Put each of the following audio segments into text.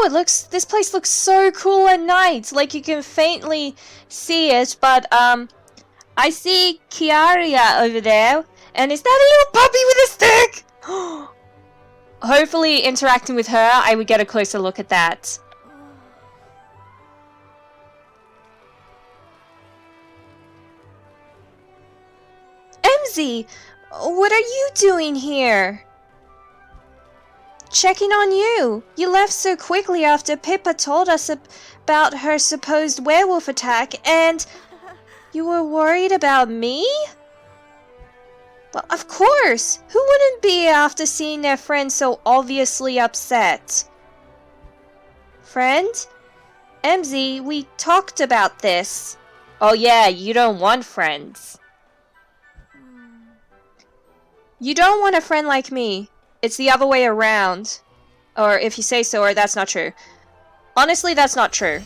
Oh, this place looks so cool at night. Like you can faintly see it, but I see Chiaria over there. And is that a little puppy with a stick? Hopefully interacting with her, I would get a closer look at that. Emmzy, what are you doing here? Checking on you. You left so quickly after Pippa told us about her supposed werewolf attack, and you were worried about me? Well, of course. Who wouldn't be after seeing their friend so obviously upset? Friend? Emmzy, we talked about this. Oh yeah, you don't want friends. You don't want a friend like me. It's the other way around. Or if you say so, or that's not true. Honestly, that's not true.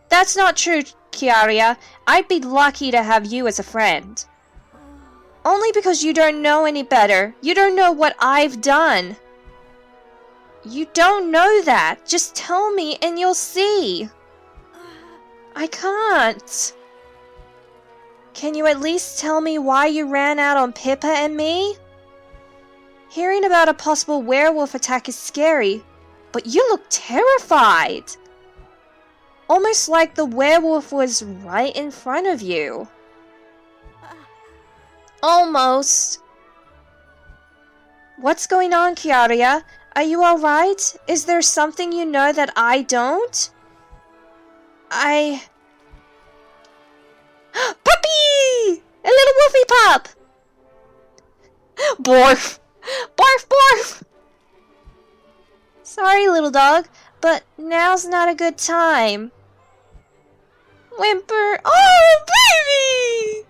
That's not true, Chiaria. I'd be lucky to have you as a friend. Only because you don't know any better. You don't know what I've done. You don't know that. Just tell me and you'll see. I can't. Can you at least tell me why you ran out on Pippa and me? Hearing about a possible werewolf attack is scary, but you look terrified. Almost like the werewolf was right in front of you. Almost. What's going on, Chiaria? Are you alright? Is there something you know that I don't? Puppy! A little woofy pup! Borf! Barf, barf! Sorry, little dog, but now's not a good time. Whimper. Oh, baby!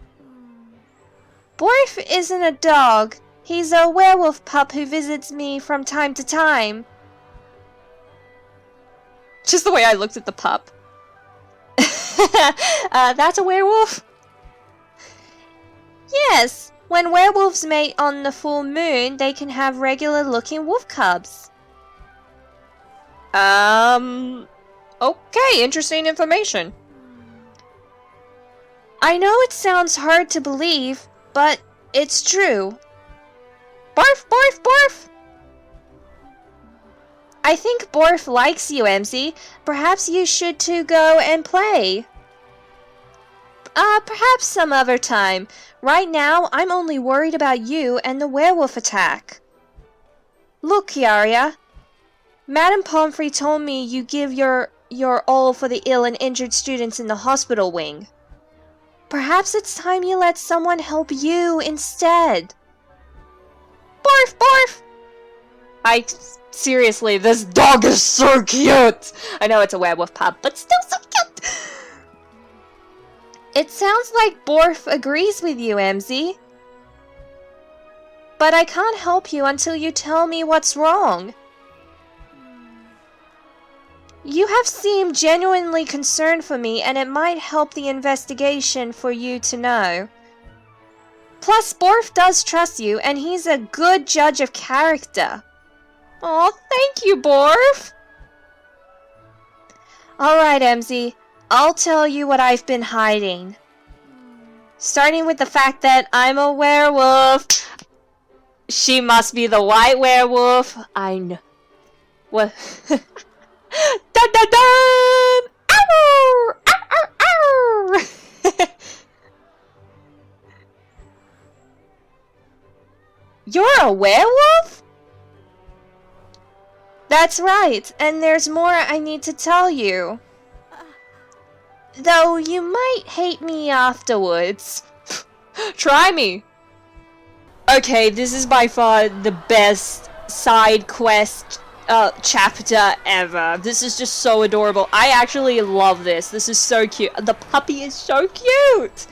Borf isn't a dog. He's a werewolf pup who visits me from time to time. Just the way I looked at the pup. That's a werewolf? Yes. When werewolves mate on the full moon, they can have regular-looking wolf cubs. Okay, interesting information. I know it sounds hard to believe, but it's true. Barf, barf, barf! I think Borf likes you, Emmzy. Perhaps you should two go and play. Perhaps some other time. Right now, I'm only worried about you and the werewolf attack. Look, Chiaria. Madame Pomfrey told me you give your all for the ill and injured students in the hospital wing. Perhaps it's time you let someone help you instead. Barf, barf! Seriously, this dog is so cute! I know it's a werewolf pup, but still so cute! It sounds like Borf agrees with you, Emmzy. But I can't help you until you tell me what's wrong. You have seemed genuinely concerned for me, and it might help the investigation for you to know. Plus, Borf does trust you, and he's a good judge of character. Aw, thank you, Borf! Alright, Emmzy. I'll tell you what I've been hiding. Starting with the fact that I'm a werewolf. She must be the white werewolf. I know. What? Dun dun dun! Ow! Ow! Ow! Ow! You're a werewolf? That's right, and there's more I need to tell you. Though you might hate me afterwards. Try me! Okay, this is by far the best side quest chapter ever. This is just so adorable. I actually love this. This is so cute. The puppy is so cute!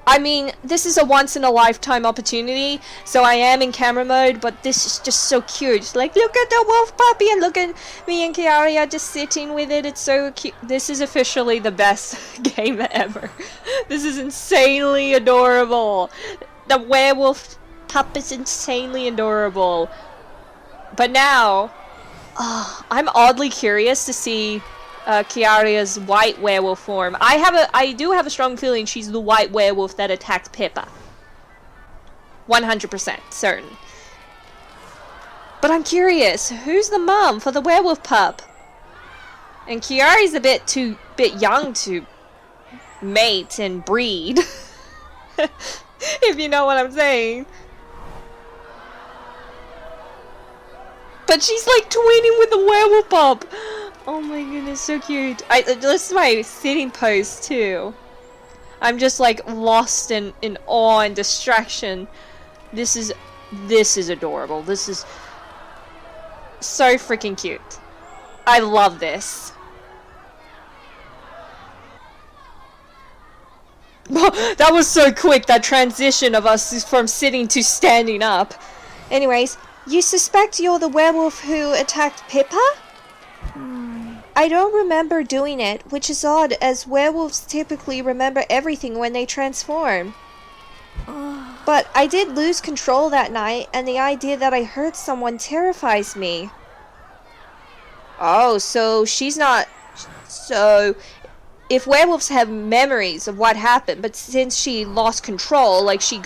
I mean, this is a once-in-a-lifetime opportunity, so I am in camera mode, but this is just so cute. Like, look at the wolf puppy, and look at me and Chiaria just sitting with it. It's so cute. This is officially the best game ever. This is insanely adorable. The werewolf pup is insanely adorable. But now, I'm oddly curious to see Chiaria's white werewolf form. I do have a strong feeling she's the white werewolf that attacked Pippa. 100% certain. But I'm curious, who's the mum for the werewolf pup? And Chiari's a bit young to mate and breed. If you know what I'm saying. But she's like twinning with the werewolf pup. Oh my goodness, so cute. This is my sitting pose too. I'm just like lost in awe and distraction. This is adorable. This is so freaking cute. I love this. That was so quick, that transition of us from sitting to standing up. Anyways, you suspect you're the werewolf who attacked Pippa? I don't remember doing it, which is odd as werewolves typically remember everything when they transform. But I did lose control that night, and the idea that I hurt someone terrifies me. Oh, so she's not... So, if werewolves have memories of what happened, but since she lost control, like she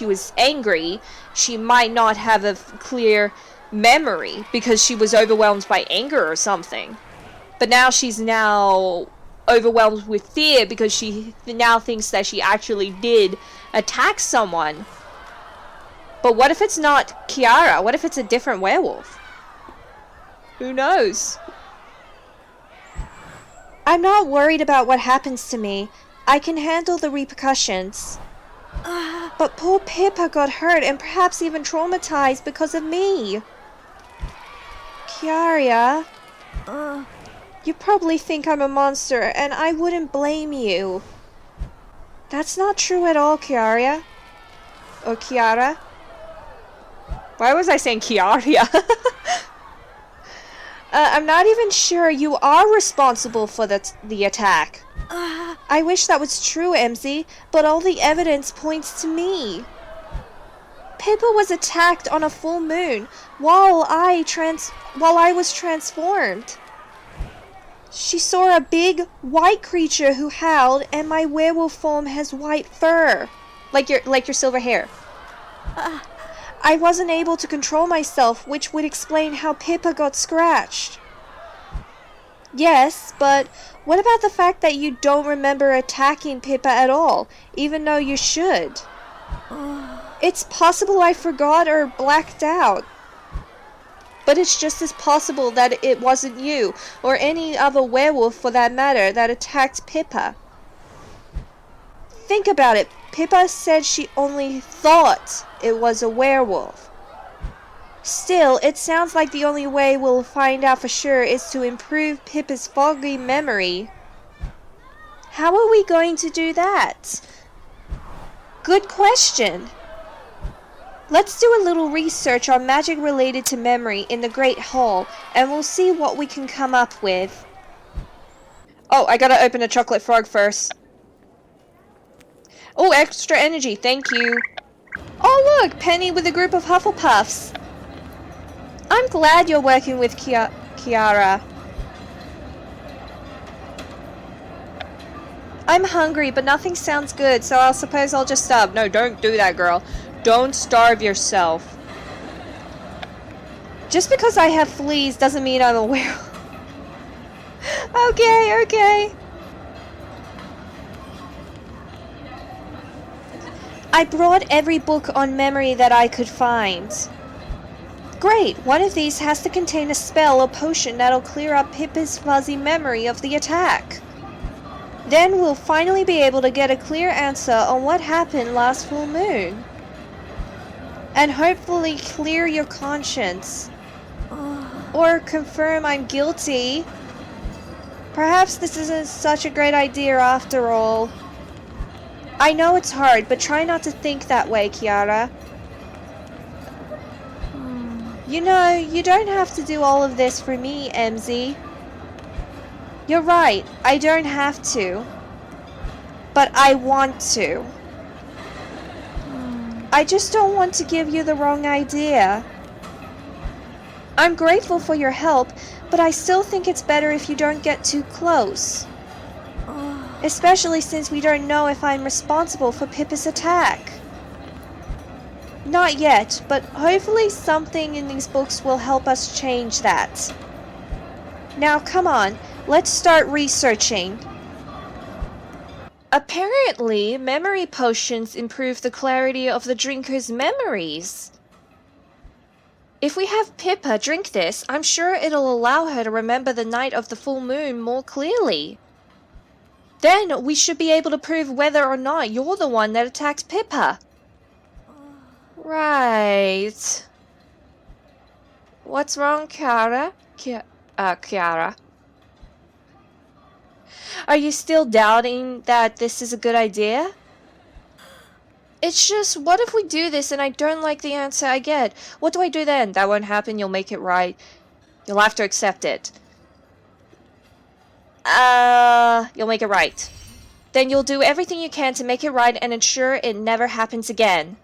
was angry, she might not have a clear memory because she was overwhelmed by anger or something. But now she's overwhelmed with fear because she now thinks that she actually did attack someone. But what if it's not Chiara? What if it's a different werewolf? Who knows? I'm not worried about what happens to me. I can handle the repercussions. But poor Pippa got hurt and perhaps even traumatized because of me. Chiara, you probably think I'm a monster, and I wouldn't blame you. That's not true at all, Chiara. Or Chiara. Why was I saying Chiara? I'm not even sure you are responsible for the attack. I wish that was true, Emmzy, but all the evidence points to me. Pippa was attacked on a full moon while I was transformed. She saw a big white creature who howled, and my werewolf form has white fur, like your silver hair. I wasn't able to control myself, which would explain how Pippa got scratched. Yes, but what about the fact that you don't remember attacking Pippa at all, even though you should? It's possible I forgot or blacked out. But it's just as possible that it wasn't you, or any other werewolf for that matter, that attacked Pippa. Think about it. Pippa said she only thought it was a werewolf. Still, it sounds like the only way we'll find out for sure is to improve Pippa's foggy memory. How are we going to do that? Good question. Let's do a little research on magic related to memory in the Great Hall, and we'll see what we can come up with. Oh, I gotta open a chocolate frog first. Oh, extra energy, thank you. Oh look, Penny with a group of Hufflepuffs. I'm glad you're working with Chiara. I'm hungry, but nothing sounds good, so I suppose I'll just starve. No, don't do that, girl. Don't starve yourself. Just because I have fleas doesn't mean I'm a werewolf. Okay. I brought every book on memory that I could find. Great, one of these has to contain a spell or potion that'll clear up Pippa's fuzzy memory of the attack. Then we'll finally be able to get a clear answer on what happened last full moon. And hopefully clear your conscience. Or confirm I'm guilty. Perhaps this isn't such a great idea after all. I know it's hard, but try not to think that way, Chiara. You know, you don't have to do all of this for me, Emmzy. You're right, I don't have to. But I want to. I just don't want to give you the wrong idea. I'm grateful for your help, but I still think it's better if you don't get too close. Especially since we don't know if I'm responsible for Pippa's attack. Not yet, but hopefully something in these books will help us change that. Now come on, let's start researching. Apparently, memory potions improve the clarity of the drinker's memories. If we have Pippa drink this, I'm sure it'll allow her to remember the night of the full moon more clearly. Then we should be able to prove whether or not you're the one that attacked Pippa. Right. What's wrong, Kiara? Kiara. Are you still doubting that this is a good idea? It's just, what if we do this and I don't like the answer I get? What do I do then? That won't happen, you'll make it right. You'll have to accept it. You'll make it right. Then you'll do everything you can to make it right and ensure it never happens again.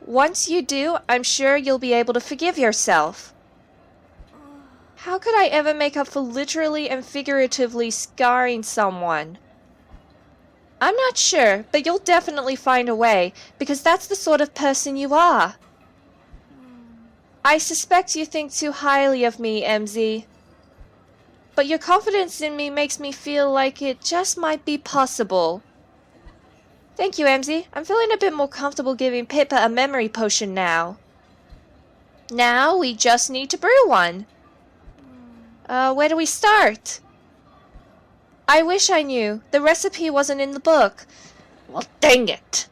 Once you do, I'm sure you'll be able to forgive yourself. How could I ever make up for literally and figuratively scarring someone? I'm not sure, but you'll definitely find a way, because that's the sort of person you are. I suspect you think too highly of me, Emmzy. But your confidence in me makes me feel like it just might be possible. Thank you, Emmzy. I'm feeling a bit more comfortable giving Pippa a memory potion now. Now we just need to brew one. Where do we start? I wish I knew. The recipe wasn't in the book. Well, dang it.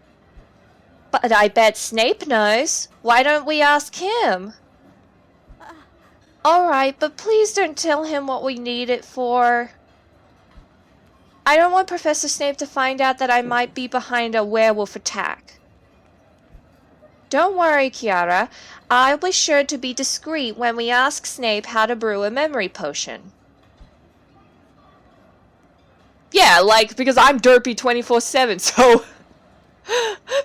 But I bet Snape knows. Why don't we ask him? Alright, but please don't tell him what we need it for. I don't want Professor Snape to find out that I might be behind a werewolf attack. Don't worry, Kiara. I'll be sure to be discreet when we ask Snape how to brew a memory potion. Yeah, like, because I'm derpy 24/7, so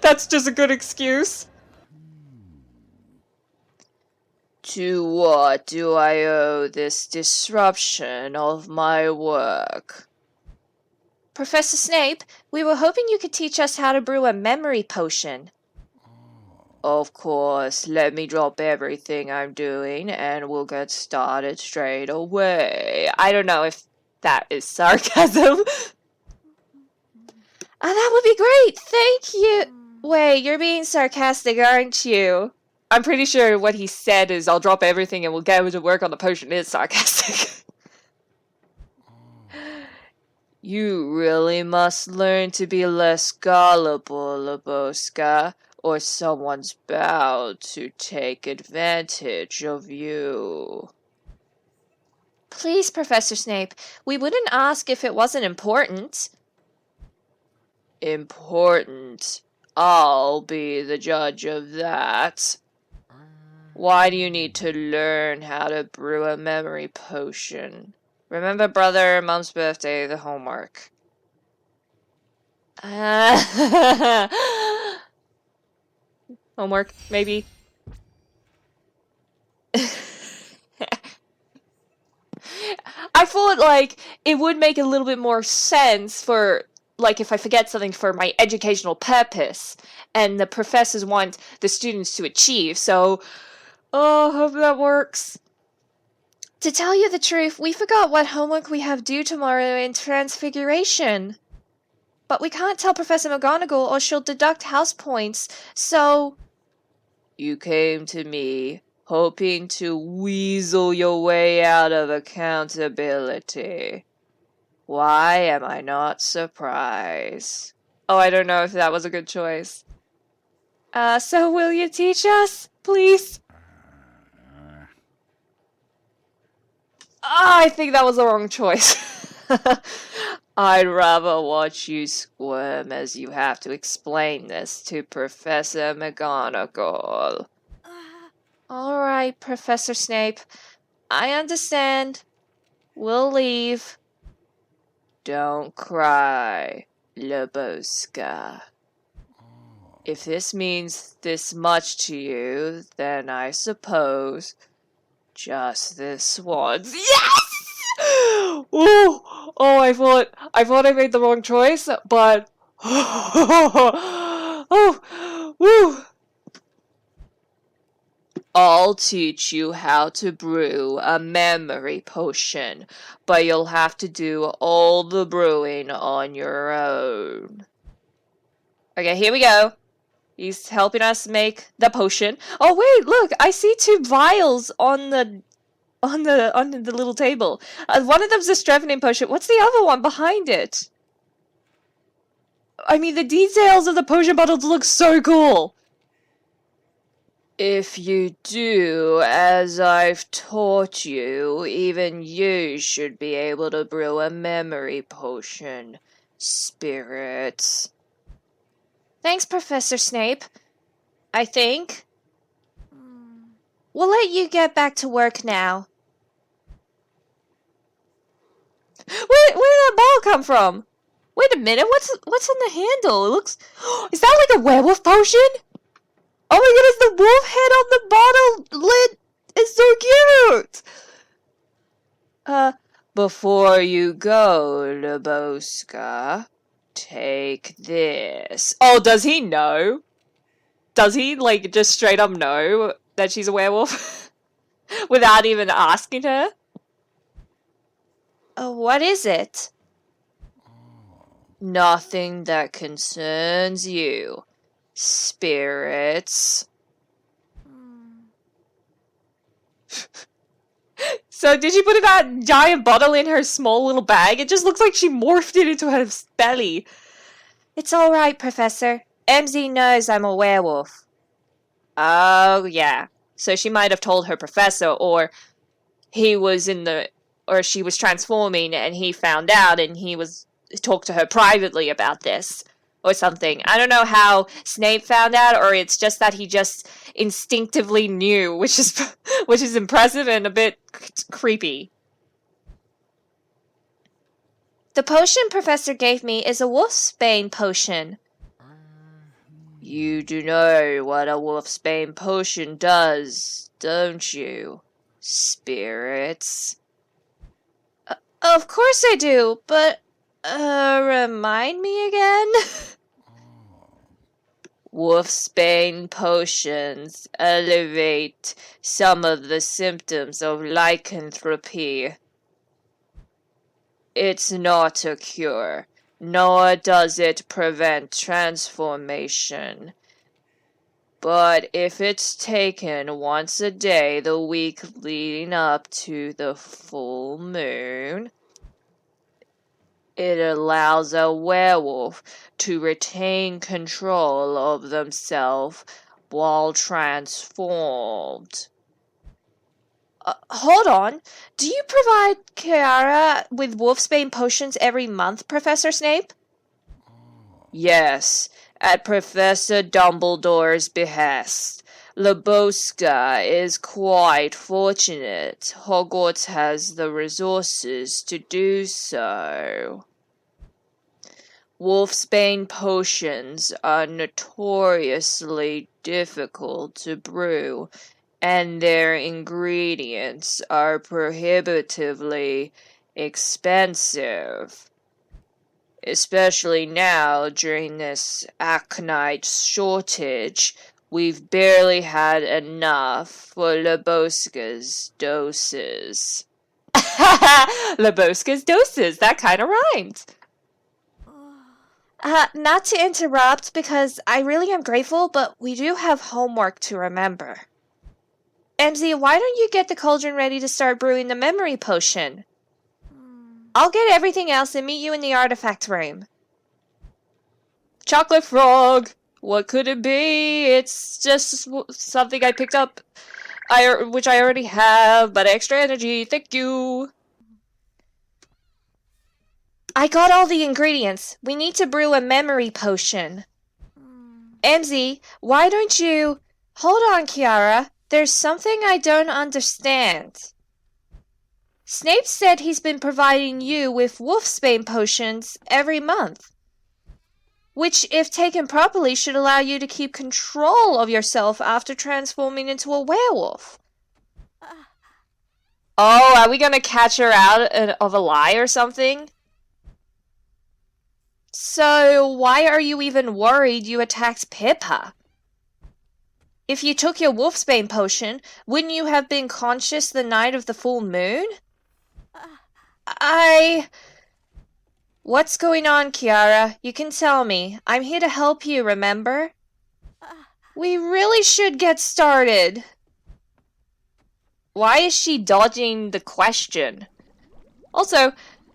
that's just a good excuse. To what do I owe this disruption of my work? Professor Snape, we were hoping you could teach us how to brew a memory potion. Of course, let me drop everything I'm doing and we'll get started straight away. I don't know if that is sarcasm. That would be great, thank you. Wait, you're being sarcastic, aren't you? I'm pretty sure what he said is, I'll drop everything and we'll get to work on the potion is sarcastic. You really must learn to be less gullible, Laboska, or someone's bound to take advantage of you. Please, Professor Snape, we wouldn't ask if it wasn't important. Important? I'll be the judge of that. Why do you need to learn how to brew a memory potion? Remember, brother, Mom's birthday, the homework. Homework, maybe. I thought, like, it would make a little bit more sense for, like, if I forget something for my educational purpose, and the professors want the students to achieve, so, oh, hope that works. To tell you the truth, we forgot what homework we have due tomorrow in Transfiguration. But we can't tell Professor McGonagall or she'll deduct house points, so... You came to me, hoping to weasel your way out of accountability. Why am I not surprised? Oh, I don't know if that was a good choice. So will you teach us, please? I think that was the wrong choice. I'd rather watch you squirm as you have to explain this to Professor McGonagall. Alright, Professor Snape. I understand. We'll leave. Don't cry, Laboska. If this means this much to you, then I suppose Just this once. Yes! Ooh! Oh, I thought I made the wrong choice, but oh, woo! I'll teach you how to brew a memory potion, but you'll have to do all the brewing on your own. Okay, here we go. He's helping us make the potion. Oh wait, look! I see 2 vials on the little table. One of them's a strengthening potion. What's the other one behind it? I mean, the details of the potion bottles look so cool. If you do as I've taught you, even you should be able to brew a memory potion, Spirits. Thanks, Professor Snape. I think. We'll let you get back to work now. Where did that ball come from? Wait a minute, what's on the handle? It looks... Is that like a werewolf potion? Oh my goodness, the wolf head on the bottle lid is so cute! Before you go, Lebowska, take this. Oh, does he know? Does he, like, just straight up know that she's a werewolf? Without even asking her? What is it? Nothing that concerns you, Spirits. So did she put that giant bottle in her small little bag? It just looks like she morphed it into her belly. It's alright, Professor. Emmzy knows I'm a werewolf. Oh, yeah. So she might have told her professor, or she was transforming and he found out and he talked to her privately about this. Or something. I don't know how Snape found out, or it's just that he just instinctively knew, which is impressive and a bit creepy. The potion Professor gave me is a wolfsbane potion. You do know what a wolfsbane potion does, don't you, Spirits? Of course I do, but remind me again? Wolfsbane potions elevate some of the symptoms of lycanthropy. It's not a cure, nor does it prevent transformation. But if it's taken once a day the week leading up to the full moon, it allows a werewolf to retain control of themselves while transformed. Hold on. Do you provide Kiara with wolfsbane potions every month, Professor Snape? Yes, at Professor Dumbledore's behest. Lebowska is quite fortunate. Hogwarts has the resources to do so. Wolfsbane potions are notoriously difficult to brew, and their ingredients are prohibitively expensive. Especially now, during this aconite shortage, we've barely had enough for Lebowska's doses. Lebowska's doses, that kind of rhymes. Not to interrupt, because I really am grateful, but we do have homework to remember. Emmzy, why don't you get the cauldron ready to start brewing the memory potion? I'll get everything else and meet you in the artifact room. Chocolate frog! What could it be? It's just something I picked up, which I already have, but extra energy, thank you! I got all the ingredients. We need to brew a memory potion. Emmzy, why don't you... Hold on, Kiara. There's something I don't understand. Snape said he's been providing you with wolfsbane potions every month, which, if taken properly, should allow you to keep control of yourself after transforming into a werewolf. Oh, are we gonna catch her out of a lie or something? So, why are you even worried you attacked Pippa? If you took your Wolfsbane potion, wouldn't you have been conscious the night of the full moon? What's going on, Kiara? You can tell me. I'm here to help you, remember? We really should get started. Why is she dodging the question? Also,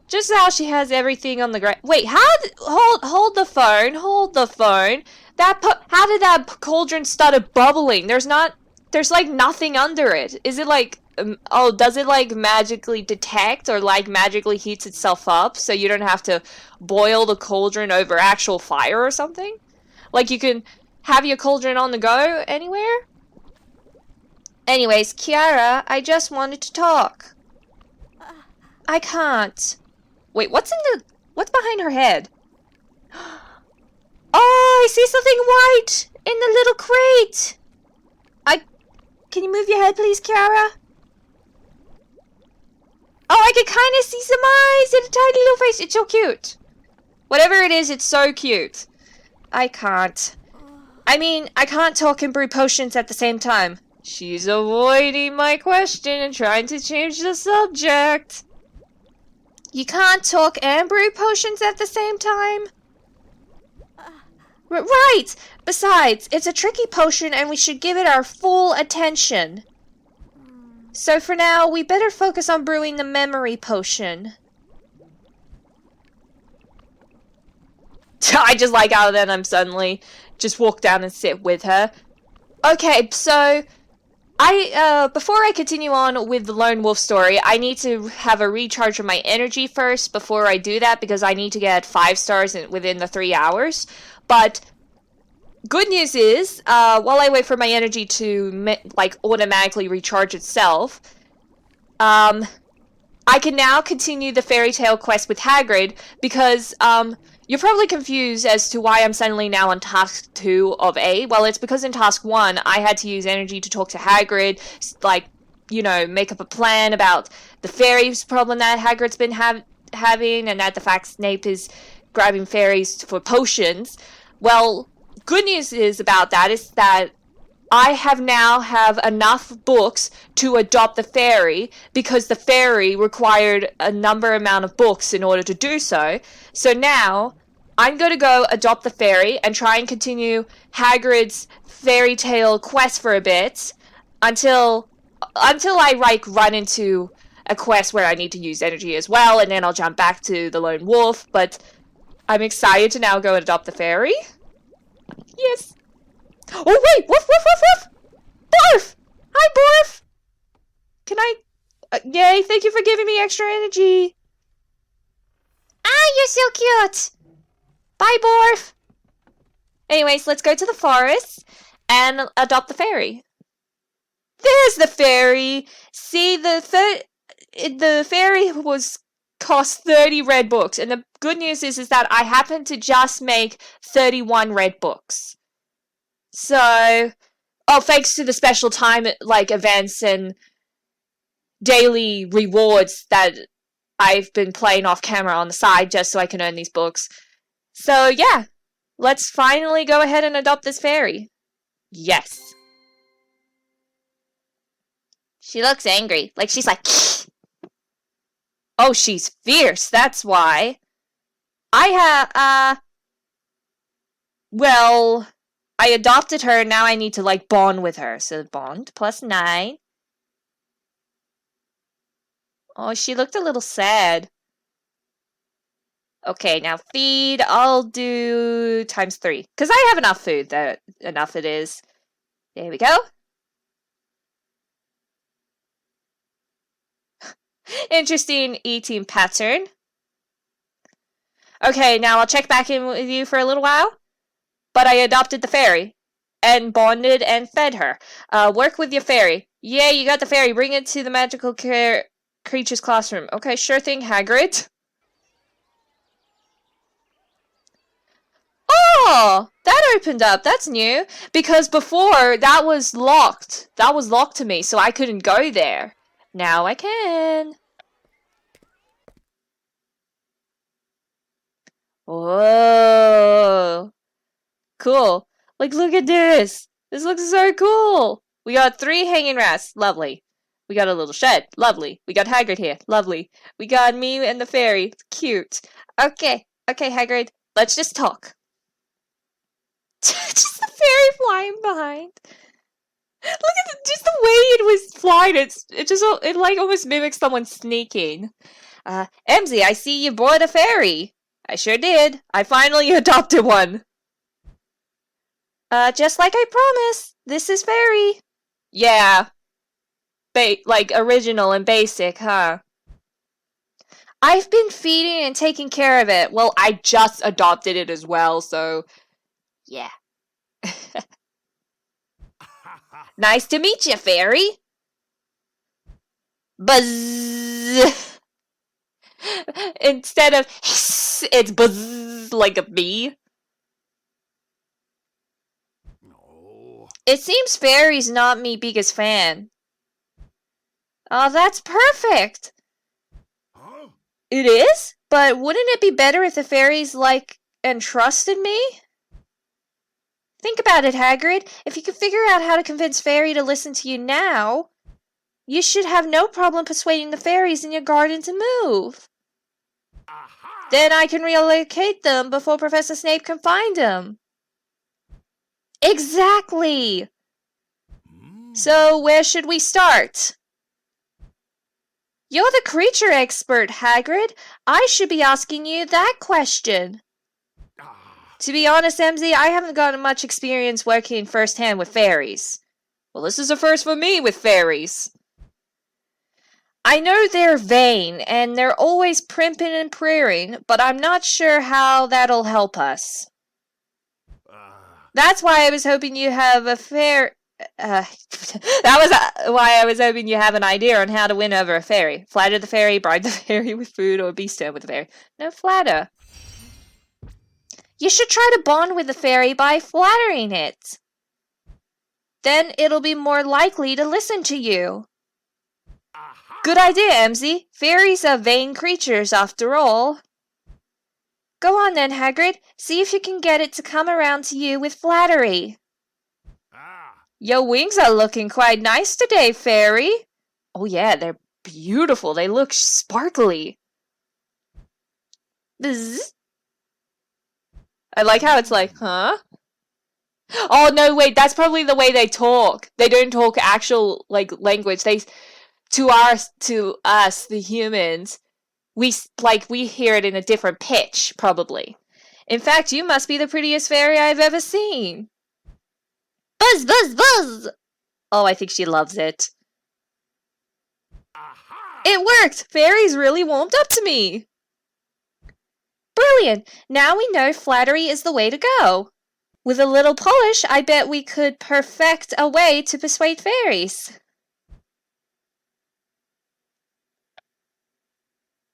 just how she has everything on the ground. Wait, hold the phone. Hold the phone. How did that cauldron started bubbling? There's like nothing under it. Is it like does it like magically detect or like magically heats itself up so you don't have to boil the cauldron over actual fire or something? Like you can have your cauldron on the go anywhere? Anyways, Kiara, I just wanted to talk. I can't. Wait, what's behind her head? Oh, I see something white in the little crate. Can you move your head, please, Kiara? Oh, I can kind of see some eyes and a tiny little face. It's so cute. Whatever it is, it's so cute. I can't. I mean, I can't talk and brew potions at the same time. She's avoiding my question and trying to change the subject. You can't talk and brew potions at the same time? Right! Besides, it's a tricky potion and we should give it our full attention. So for now, we better focus on brewing the memory potion. I just like how then I'm suddenly just walk down and sit with her. Okay, so before I continue on with the Lone Wolf story, I need to have a recharge of my energy first before I do that because I need to get 5 stars within the 3 hours. But good news is, while I wait for my energy to automatically recharge itself, I can now continue the fairy tale quest with Hagrid because you're probably confused as to why I'm suddenly now on task 2 of A. Well, it's because in task 1, I had to use energy to talk to Hagrid, make up a plan about the fairies problem that Hagrid's been having, and that the fact Snape is grabbing fairies for potions. Well, good news about that is that I now have enough books to adopt the fairy because the fairy required a amount of books in order to do so. So now I'm going to go adopt the fairy and try and continue Hagrid's fairy tale quest for a bit until I run into a quest where I need to use energy as well, and then I'll jump back to the Lone Wolf. But I'm excited to now go and adopt the fairy. Yes. Oh, wait! Woof, woof, woof, woof! Barf! Hi, Barf! Can I... yay, thank you for giving me extra energy. Ah, you're so cute! Bye, Barf! Anyways, let's go to the forest and adopt the fairy. There's the fairy! See, the fairy cost 30 red books, and the good news is that I happen to just make 31 red books. So, thanks to the special time, events and daily rewards that I've been playing off camera on the side just so I can earn these books. So, yeah, let's finally go ahead and adopt this fairy. Yes. She looks angry. She's like, oh, she's fierce, that's why. I adopted her, and now I need to, bond with her. So, bond plus 9. Oh, she looked a little sad. Okay, now feed, I'll do times 3. Because I have enough food, enough it is. There we go. Interesting eating pattern. Okay, now I'll check back in with you for a little while. But I adopted the fairy. And bonded and fed her. Work with your fairy. Yay, you got the fairy. Bring it to the magical creature's classroom. Okay, sure thing, Hagrid. Oh, that opened up. That's new. Because before, that was locked. That was locked to me, so I couldn't go there. Now I can. Whoa. Cool. Like, look at this. This looks so cool. We got 3 hanging rafts. Lovely. We got a little shed. Lovely. We got Hagrid here. Lovely. We got me and the fairy. Cute. Okay. Okay, Hagrid. Let's just talk. Just the fairy flying behind. Look at just the way it was flying. It like almost mimics someone sneaking. Emmzy, I see you brought a fairy. I sure did. I finally adopted one. Just like I promised. This is Ferry. Yeah. Like original and basic, huh? I've been feeding and taking care of it. Well, I just adopted it as well, so yeah. Nice to meet you, Ferry. Buzz. Instead of hiss, it's buzz like a bee. No. It seems Ferry's not me biggest fan. Oh, that's perfect. Huh? It is? But wouldn't it be better if the fairies like and trusted me? Think about it, Hagrid. If you could figure out how to convince Ferry to listen to you now, you should have no problem persuading the fairies in your garden to move. Aha. Then I can relocate them before Professor Snape can find them. Exactly! So, where should we start? You're the creature expert, Hagrid. I should be asking you that question. To be honest, Emmzy, I haven't gotten much experience working firsthand with fairies. Well, this is a first for me with fairies. I know they're vain, and they're always primping and praying, but I'm not sure how that'll help us. That's why I was hoping you have why I was hoping you have an idea on how to win over a fairy. Flatter the fairy, bribe the fairy with food, or be stern with the fairy. No, flatter. You should try to bond with the fairy by flattering it. Then it'll be more likely to listen to you. Aha. Good idea, Emmzy. Fairies are vain creatures, after all. Go on then, Hagrid. See if you can get it to come around to you with flattery. Your wings are looking quite nice today, Ferry. Oh yeah, they're beautiful. They look sparkly. Bzz. I like how it's like, huh? Oh no, wait, that's probably the way they talk. They don't talk actual like language. To us, the humans, we hear it in a different pitch, probably. In fact, you must be the prettiest fairy I've ever seen. Buzz, buzz, buzz! Oh, I think she loves it. Aha. It worked! Fairies really warmed up to me! Brilliant! Now we know flattery is the way to go. With a little polish, I bet we could perfect a way to persuade fairies.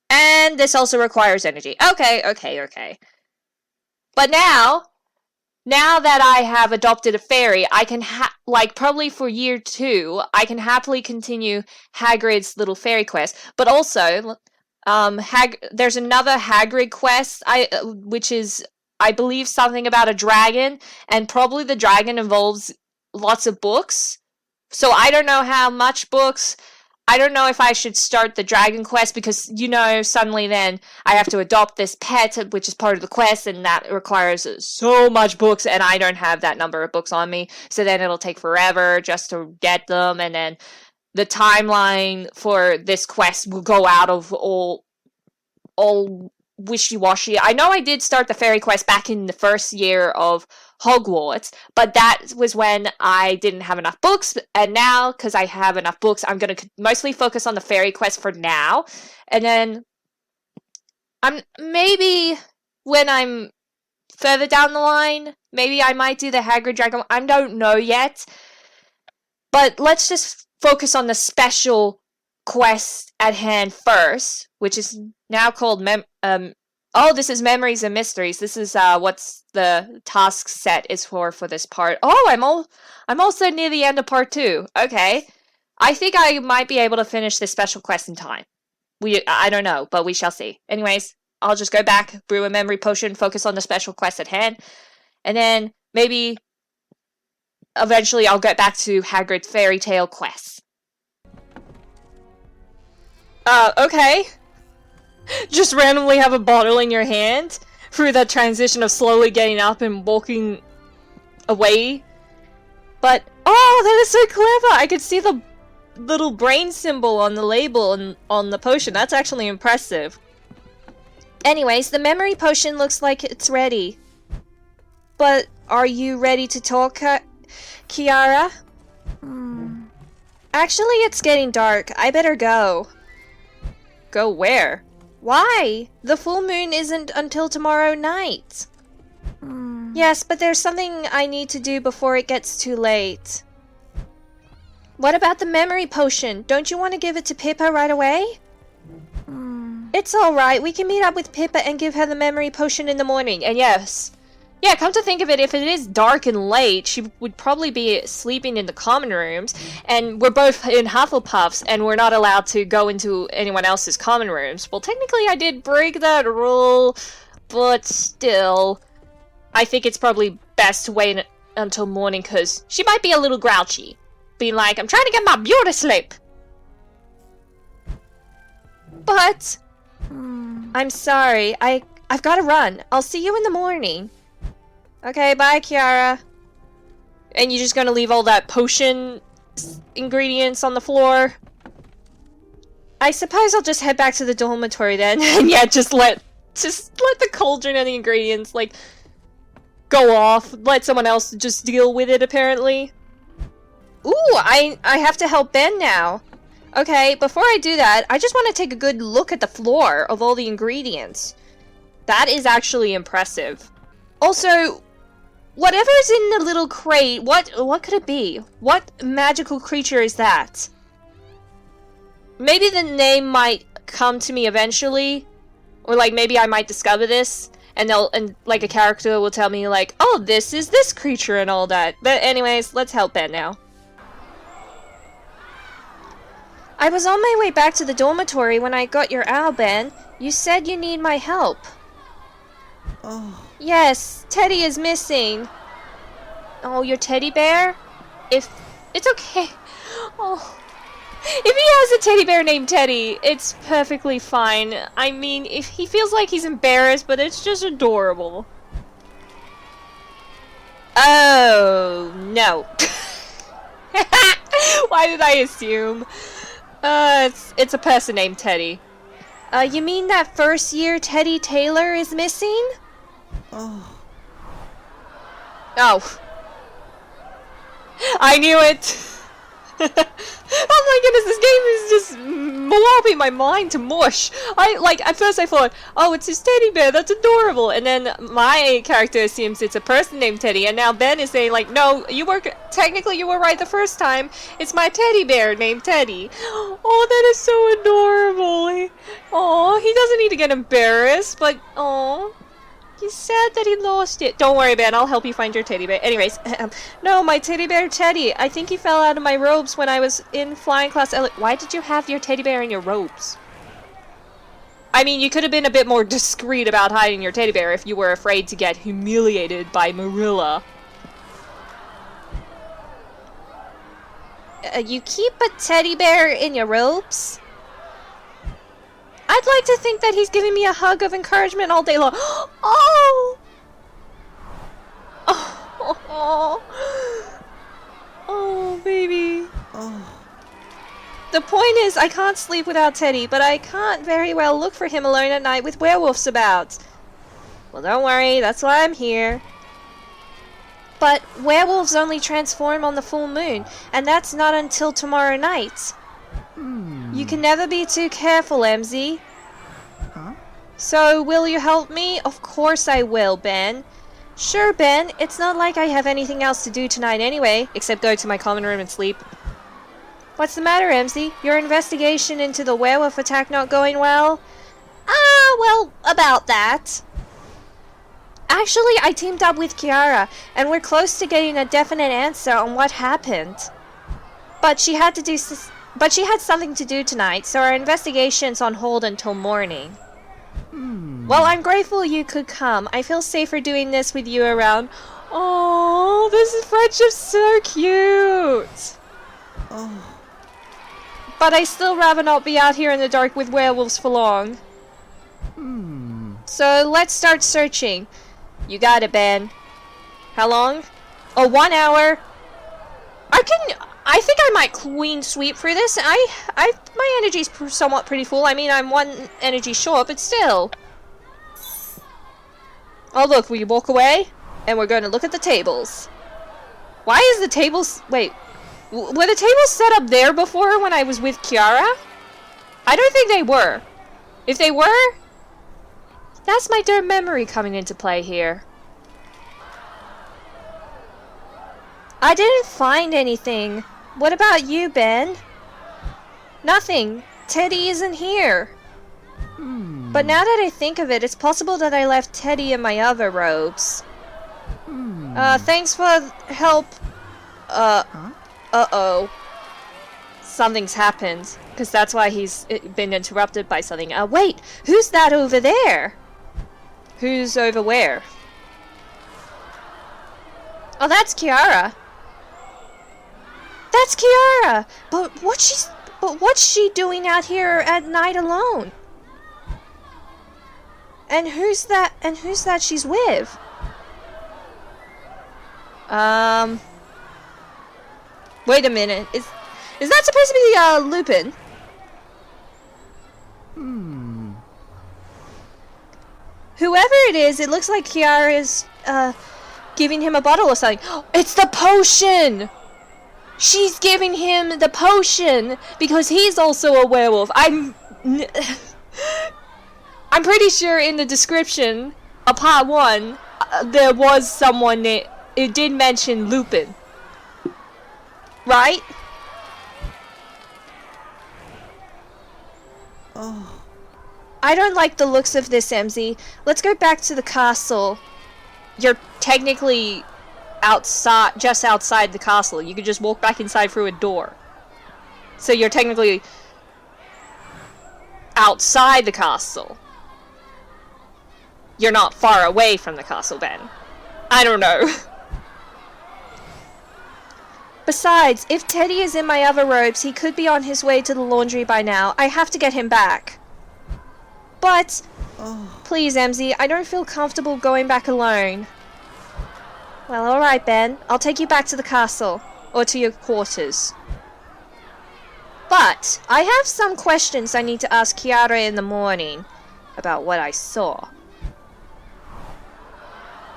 And this also requires energy. Okay. But now that I have adopted a fairy, I can probably for year 2, I can happily continue Hagrid's little fairy quest. But also, there's another Hagrid quest, which is, I believe, something about a dragon, and probably the dragon involves lots of books. So I don't know how much books. I don't know if I should start the dragon quest because, suddenly then I have to adopt this pet, which is part of the quest, and that requires so much books, and I don't have that number of books on me. So then it'll take forever just to get them, and then the timeline for this quest will go out of all wishy-washy. I know I did start the fairy quest back in the first year of Hogwarts, but that was when I didn't have enough books, and now, because I have enough books, I'm going to mostly focus on the fairy quest for now, and then maybe when I'm further down the line, maybe I might do the Hagrid Dragon. I don't know yet, but let's just focus on the special quest at hand first, which is now called this is Memories and Mysteries. This is what's the task set is for this part. Oh, I'm also near the end of part 2. Okay. I think I might be able to finish this special quest in time. I don't know, but we shall see. Anyways, I'll just go back, brew a memory potion, focus on the special quest at hand, and then maybe eventually I'll get back to Hagrid's fairy tale quests. Okay. Just randomly have a bottle in your hand through that transition of slowly getting up and walking away. But, oh, that is so clever! I could see the little brain symbol on the label and on the potion. That's actually impressive. Anyways, the memory potion looks like it's ready. But are you ready to talk, Kiara? Actually, it's getting dark. I better go. Go where? Why? The full moon isn't until tomorrow night. Yes, but there's something I need to do before it gets too late. What about the memory potion? Don't you want to give it to Pippa right away? It's alright, we can meet up with Pippa and give her the memory potion in the morning. And yes, yeah, come to think of it, if it is dark and late, she would probably be sleeping in the common rooms, and we're both in Hufflepuffs, and we're not allowed to go into anyone else's common rooms. Well, technically I did break that rule, but still, I think it's probably best to wait until morning, because she might be a little grouchy. Being like, I'm trying to get my beauty sleep. But I'm sorry, I've got to run. I'll see you in the morning. Okay, bye, Kiara. And you're just gonna leave all that potion ingredients on the floor? I suppose I'll just head back to the dormitory then. And yeah, just let the cauldron and the ingredients, like, go off. Let someone else just deal with it, apparently. Ooh, I have to help Ben now. Okay, before I do that, I just want to take a good look at the floor of all the ingredients. That is actually impressive. Also, whatever's in the little crate, what could it be? What magical creature is that? Maybe the name might come to me eventually, or like maybe I might discover this, and like a character will tell me like, oh, this is this creature and all that. But anyways, let's help Ben now. I was on my way back to the dormitory when I got your owl, Ben. You said you need my help. Oh. Yes, Teddy is missing. Oh, your teddy bear? It's okay. Oh. If he has a teddy bear named Teddy, it's perfectly fine. I mean, if he feels like he's embarrassed, but it's just adorable. Oh, no. Why did I assume? It's a person named Teddy. You mean that first year Teddy Taylor is missing? Oh. Oh. I knew it! Oh my goodness, this game is just warping my mind to mush. At first I thought, oh, it's his teddy bear, that's adorable. And then my character assumes it's a person named Teddy, and now Ben is saying, like, no, technically you were right the first time. It's my teddy bear named Teddy. Oh, that is so adorable. Oh, he doesn't need to get embarrassed, but, oh. He's sad that he lost it. Don't worry, Ben. I'll help you find your teddy bear. Anyways, no, my teddy bear Teddy. I think he fell out of my robes when I was in flying class. Why did you have your teddy bear in your robes? I mean, you could have been a bit more discreet about hiding your teddy bear if you were afraid to get humiliated by Marilla. You keep a teddy bear in your robes? I'd like to think that he's giving me a hug of encouragement all day long. Oh! Oh, oh, baby. Oh. The point is, I can't sleep without Teddy, but I can't very well look for him alone at night with werewolves about. Well, don't worry, that's why I'm here. But werewolves only transform on the full moon, and that's not until tomorrow night. You can never be too careful, Emmzy. Huh? So, will you help me? Of course I will, Ben. Sure, Ben. It's not like I have anything else to do tonight anyway, except go to my common room and sleep. What's the matter, Emmzy? Your investigation into the werewolf attack not going well? Well, about that. Actually, I teamed up with Kiara, and we're close to getting a definite answer on what happened. But she had something to do tonight, so our investigation's on hold until morning. Well, I'm grateful you could come. I feel safer doing this with you around. Oh, this friendship's so cute. Oh. But I still rather not be out here in the dark with werewolves for long. So let's start searching. You got it, Ben. How long? Oh, 1 hour. I think I might clean sweep through this. My energy's somewhat pretty full. I mean, I'm 1 energy short, but still. Oh, look, we walk away, and we're going to look at the tables. Why is the tables... Wait, were the tables set up there before when I was with Kiara? I don't think they were. If they were, that's my dark memory coming into play here. I didn't find anything. What about you, Ben? Nothing. Teddy isn't here. But now that I think of it, it's possible that I left Teddy in my other robes. Thanks for help. Uh-oh. Something's happened. Because that's why he's been interrupted by something. Wait! Who's that over there? Who's over where? Oh, that's Kiara. That's Kiara! But what's she doing out here at night alone? And who's that she's with? Wait a minute. Is that supposed to be Lupin? Whoever it is, it looks like Kiara is giving him a bottle of something. It's the potion! She's giving him the potion because he's also a werewolf. I'm pretty sure in the description of part 1, there was someone it did mention Lupin. Right? Oh. I don't like the looks of this, Emmzy. Let's go back to the castle. You're technically outside, just outside the castle. You could just walk back inside through a door. So you're technically outside the castle. You're not far away from the castle, Ben. I don't know. Besides, if Teddy is in my other robes, he could be on his way to the laundry by now. I have to get him back. But, please, Emmzy, I don't feel comfortable going back alone. Well, alright, Ben. I'll take you back to the castle. Or to your quarters. But, I have some questions I need to ask Kiara in the morning. About what I saw.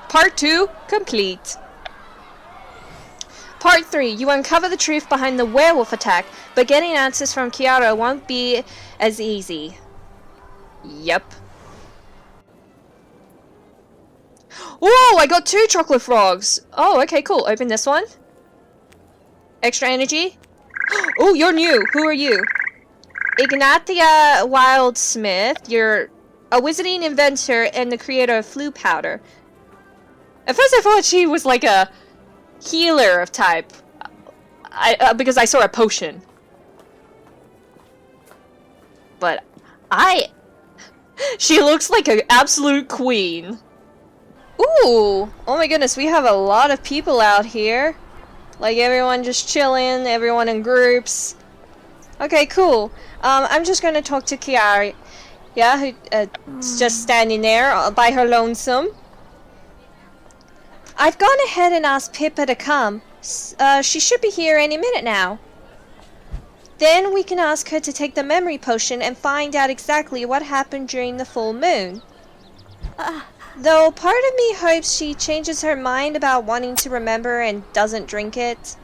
Part 2, complete. Part 3, you uncover the truth behind the werewolf attack, but getting answers from Kiara won't be as easy. Yep. Oh, I got 2 chocolate frogs. Oh, okay, cool. Open this one. Extra energy. Oh, you're new. Who are you? Ignatia Wildsmith. You're a wizarding inventor and the creator of flu powder. At first I thought she was like a healer of type. Because I saw a potion. But she looks like an absolute queen. Ooh! Oh my goodness, we have a lot of people out here. Like everyone just chilling, everyone in groups. Okay, cool. I'm just gonna talk to Kiara. Yeah, who's just standing there by her lonesome. I've gone ahead and asked Pippa to come. She should be here any minute now. Then we can ask her to take the memory potion and find out exactly what happened during the full moon. Though part of me hopes she changes her mind about wanting to remember and doesn't drink it.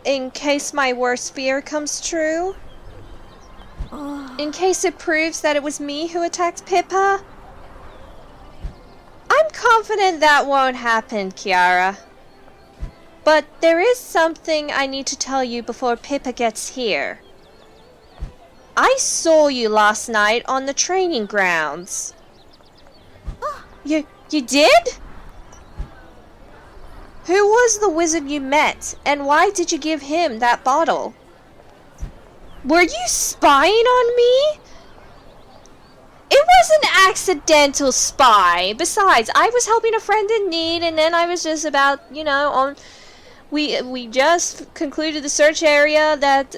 In case my worst fear comes true. In case it proves that it was me who attacked Pippa. I'm confident that won't happen, Kiara. But there is something I need to tell you before Pippa gets here. I saw you last night on the training grounds. You did? Who was the wizard you met, and why did you give him that bottle? Were you spying on me? It was an accidental spy. Besides, I was helping a friend in need, and then I was just about, you know, on... We just concluded the search area that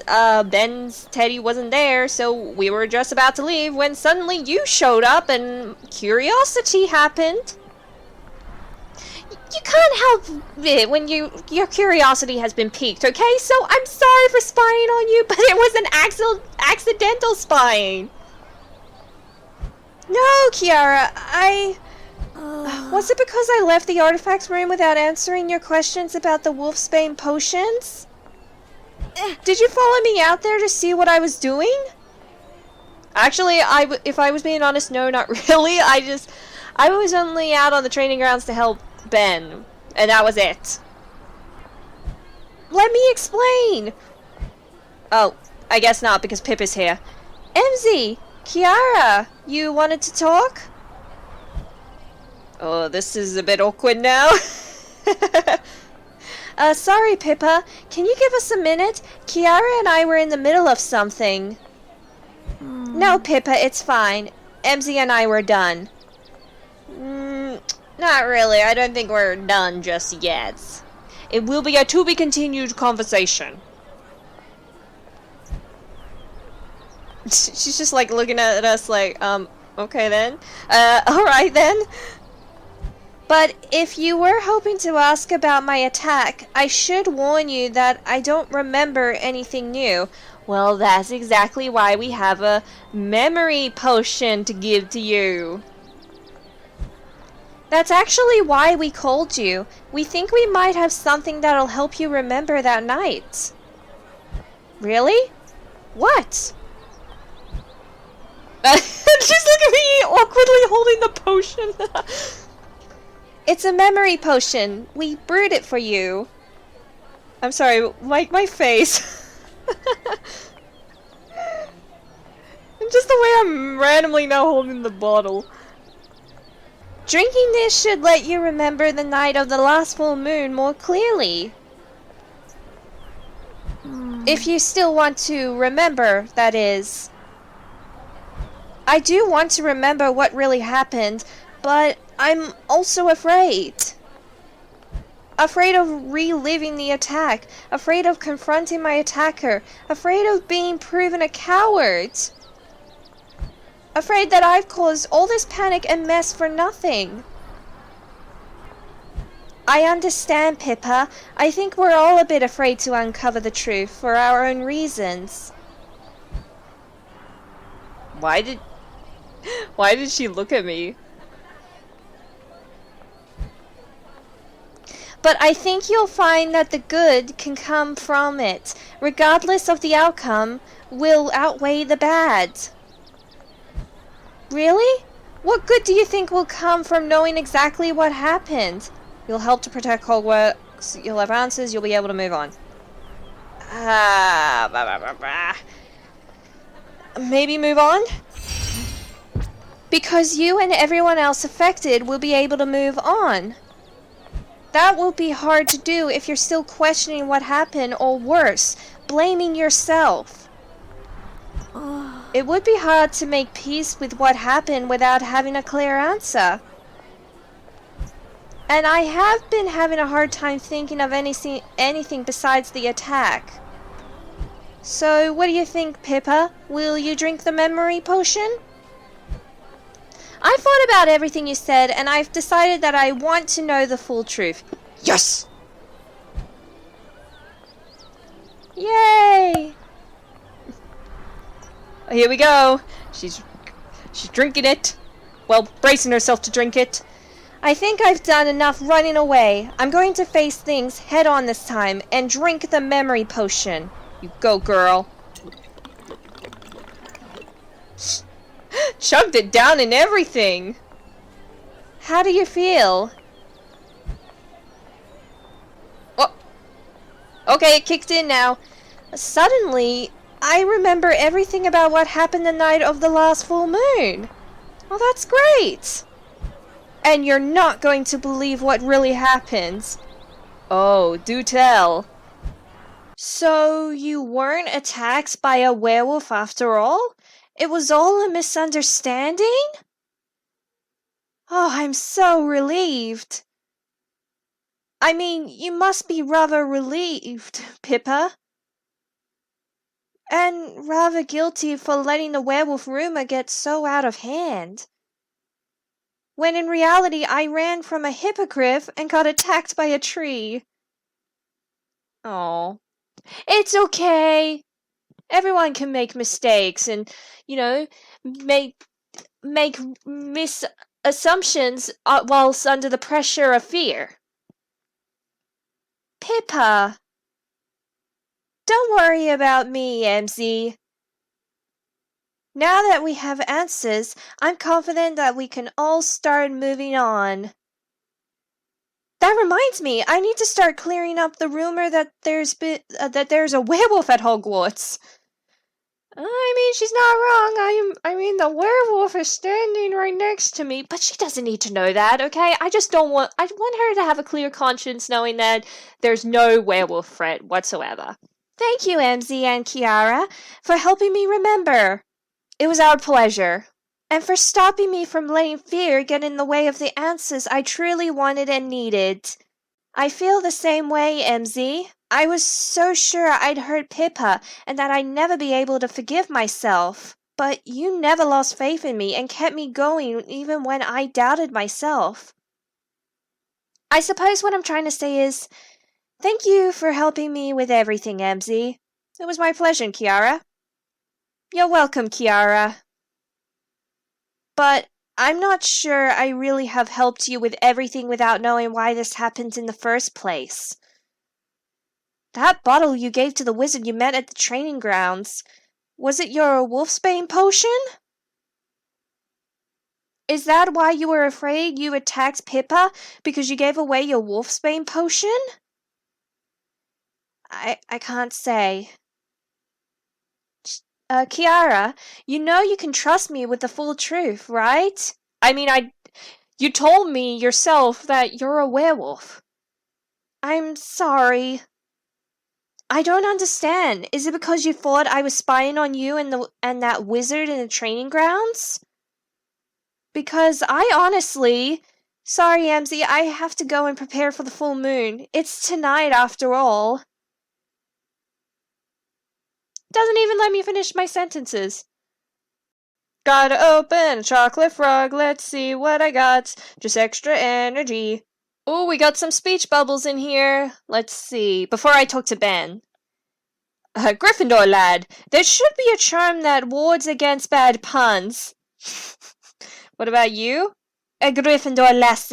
Ben's teddy wasn't there, so we were just about to leave when suddenly you showed up and curiosity happened. You can't help it when your curiosity has been piqued, okay? So I'm sorry for spying on you, but it was an accidental spying. No, Kiara, was it because I left the artifacts room without answering your questions about the wolfsbane potions? Did you follow me out there to see what I was doing? Actually, if I was being honest, no, not really. I was only out on the training grounds to help Ben, and that was it. Let me explain. Oh, I guess not, because Pip is here. Emmzy, Kiara, you wanted to talk? Oh, this is a bit awkward now. Sorry, Pippa. Can you give us a minute? Kiara and I were in the middle of something. No, Pippa, it's fine. Emmzy and I were done. Not really. I don't think we're done just yet. It will be a to-be-continued conversation. She's just like looking at us like, okay then. Alright then. But if you were hoping to ask about my attack, I should warn you that I don't remember anything new. Well, that's exactly why we have a memory potion to give to you. That's actually why we called you. We think we might have something that'll help you remember that night. Really? What? Just look at me awkwardly holding the potion. It's a memory potion. We brewed it for you. I'm sorry, my face. And just the way I'm randomly now holding the bottle. Drinking this should let you remember the night of the last full moon more clearly. If you still want to remember, that is. I do want to remember what really happened, but I'm also afraid. Afraid of reliving the attack. Afraid of confronting my attacker. Afraid of being proven a coward. Afraid that I've caused all this panic and mess for nothing. I understand, Pippa. I think we're all a bit afraid to uncover the truth for our own reasons. Why did she look at me? But I think you'll find that the good can come from it. Regardless of the outcome, will outweigh the bad. Really? What good do you think will come from knowing exactly what happened? You'll help to protect Hogwarts, you'll have answers, you'll be able to move on. Maybe move on? Because you and everyone else affected will be able to move on. That will be hard to do if you're still questioning what happened, or worse, blaming yourself. It would be hard to make peace with what happened without having a clear answer. And I have been having a hard time thinking of anything besides the attack. So, what do you think, Pippa? Will you drink the memory potion? I thought about everything you said, and I've decided that I want to know the full truth. Yes! Yay! Here we go. She's drinking it. Well, bracing herself to drink it. I think I've done enough running away. I'm going to face things head on this time and drink the memory potion. You go, girl. Chugged it down and everything. How do you feel? Oh. Okay, it kicked in now. Suddenly, I remember everything about what happened the night of the last full moon. Well, that's great. And you're not going to believe what really happened. Oh, do tell. So you weren't attacked by a werewolf after all? It was all a misunderstanding? Oh, I'm so relieved. I mean, you must be rather relieved, Pippa. And rather guilty for letting the werewolf rumor get so out of hand. When in reality I ran from a hippogriff and got attacked by a tree. Oh. It's okay. Everyone can make mistakes and, make assumptions whilst under the pressure of fear. Pippa. Don't worry about me, Emmzy. Now that we have answers, I'm confident that we can all start moving on. That reminds me, I need to start clearing up the rumor that there's a werewolf at Hogwarts. I mean, she's not wrong. I mean, the werewolf is standing right next to me, but she doesn't need to know that, okay? I want her to have a clear conscience knowing that there's no werewolf threat whatsoever. Thank you, Emmzy and Kiara, for helping me remember. It was our pleasure. And for stopping me from letting fear get in the way of the answers I truly wanted and needed. I feel the same way, Emmzy. I was so sure I'd hurt Pippa and that I'd never be able to forgive myself. But you never lost faith in me and kept me going even when I doubted myself. I suppose what I'm trying to say is, thank you for helping me with everything, Emmzy. It was my pleasure, Kiara. You're welcome, Kiara. But I'm not sure I really have helped you with everything without knowing why this happened in the first place. That bottle you gave to the wizard you met at the training grounds, was it your wolfsbane potion? Is that why you were afraid you attacked Pippa, because you gave away your wolfsbane potion? I can't say. Kiara, you know you can trust me with the full truth, right? I mean, you told me yourself that you're a werewolf. I'm sorry. I don't understand. Is it because you thought I was spying on you and that wizard in the training grounds? Because I honestly... Sorry, Emmzy, I have to go and prepare for the full moon. It's tonight after all. Doesn't even let me finish my sentences. Gotta open a chocolate frog, let's see what I got. Just extra energy. Ooh, we got some speech bubbles in here. Let's see. Before I talk to Ben. Gryffindor lad, there should be a charm that wards against bad puns. What about you? A Gryffindor lass.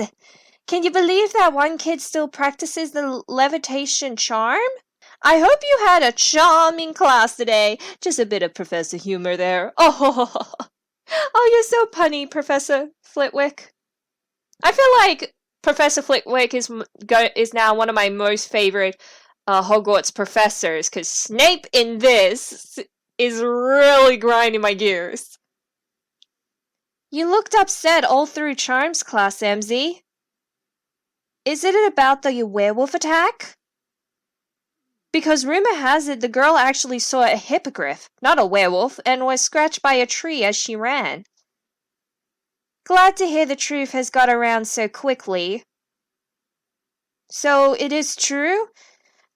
Can you believe that one kid still practices the levitation charm? I hope you had a charming class today. Just a bit of Professor Humor there. Oh, you're so punny, Professor Flitwick. I feel like Professor Flitwick is now one of my most favorite Hogwarts professors, because Snape in this is really grinding my gears. You looked upset all through Charms class, Emmzy. Is it about the werewolf attack? Because rumor has it the girl actually saw a hippogriff, not a werewolf, and was scratched by a tree as she ran. Glad to hear the truth has got around so quickly. So it is true?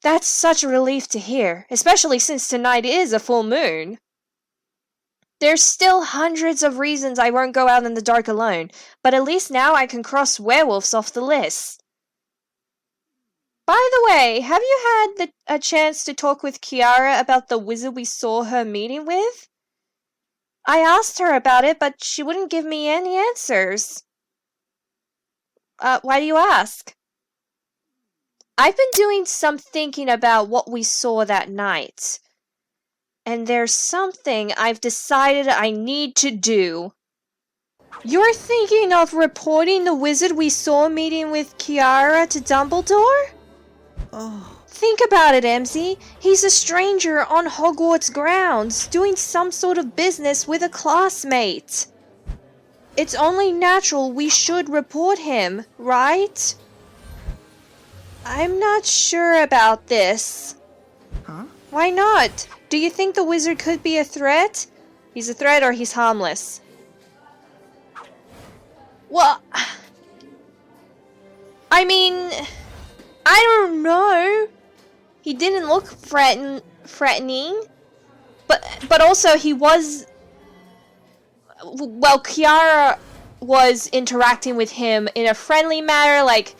That's such a relief to hear, especially since tonight is a full moon. There's still hundreds of reasons I won't go out in the dark alone, but at least now I can cross werewolves off the list. By the way, have you had a chance to talk with Kiara about the wizard we saw her meeting with? I asked her about it, but she wouldn't give me any answers. Why do you ask? I've been doing some thinking about what we saw that night. And there's something I've decided I need to do. You're thinking of reporting the wizard we saw meeting with Kiara to Dumbledore? Oh. Think about it, Emmzy. He's a stranger on Hogwarts grounds, doing some sort of business with a classmate. It's only natural we should report him, right? I'm not sure about this. Huh? Why not? Do you think the wizard could be a threat? He's a threat or he's harmless? Well, I mean, I don't know. He didn't look threatening, but also he was. Well, Kiara was interacting with him in a friendly manner. Like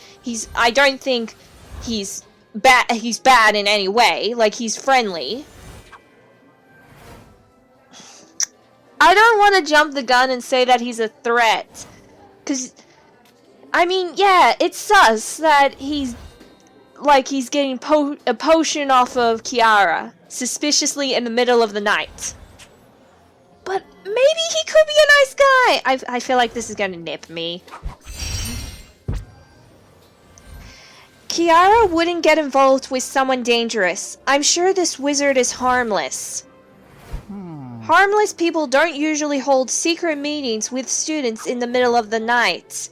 I don't think he's bad. He's bad in any way. Like he's friendly. I don't want to jump the gun and say that he's a threat. Because, I mean, yeah, it's sus that he's getting a potion off of Kiara, suspiciously in the middle of the night. But maybe he could be a nice guy! I feel like this is gonna nip me. Kiara wouldn't get involved with someone dangerous. I'm sure this wizard is harmless. Harmless people don't usually hold secret meetings with students in the middle of the night.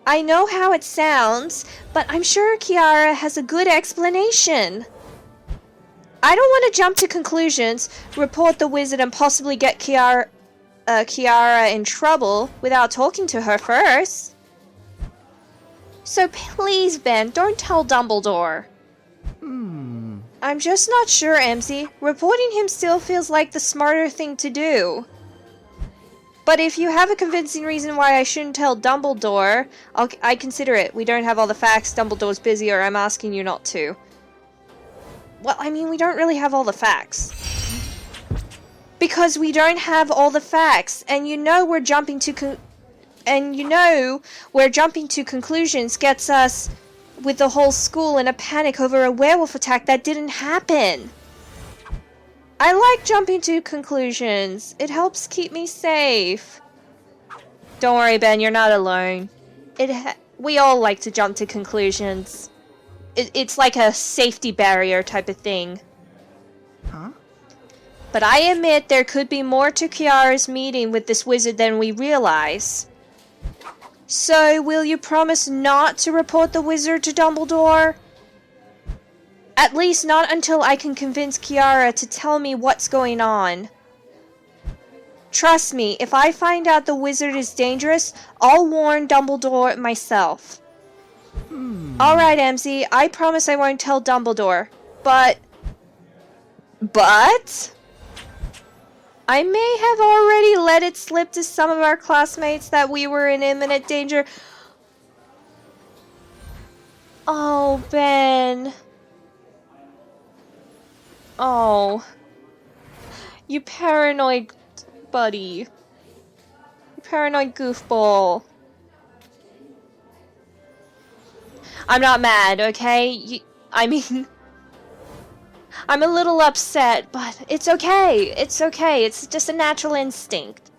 I know how it sounds, but I'm sure Kiara has a good explanation. I don't want to jump to conclusions, report the wizard, and possibly get Kiara in trouble without talking to her first. So please, Ben, don't tell Dumbledore. I'm just not sure, Emmzy. Reporting him still feels like the smarter thing to do. But if you have a convincing reason why I shouldn't tell Dumbledore, I consider it. We don't have all the facts, Dumbledore's busy, or I'm asking you not to. Well, I mean, we don't really have all the facts. Because we don't have all the facts, and you know we're jumping to conclusions gets us with the whole school in a panic over a werewolf attack that didn't happen. I like jumping to conclusions. It helps keep me safe. Don't worry, Ben, you're not alone. We all like to jump to conclusions. It's like a safety barrier type of thing. Huh? But I admit there could be more to Kiara's meeting with this wizard than we realize. So, will you promise not to report the wizard to Dumbledore? At least not until I can convince Kiara to tell me what's going on. Trust me, if I find out the wizard is dangerous, I'll warn Dumbledore myself. Alright, Emmzy, I promise I won't tell Dumbledore. But? I may have already let it slip to some of our classmates that we were in imminent danger. Oh, Ben. Oh. You paranoid buddy. You paranoid goofball. I'm not mad, okay? I'm a little upset, but it's okay. It's okay. It's just a natural instinct.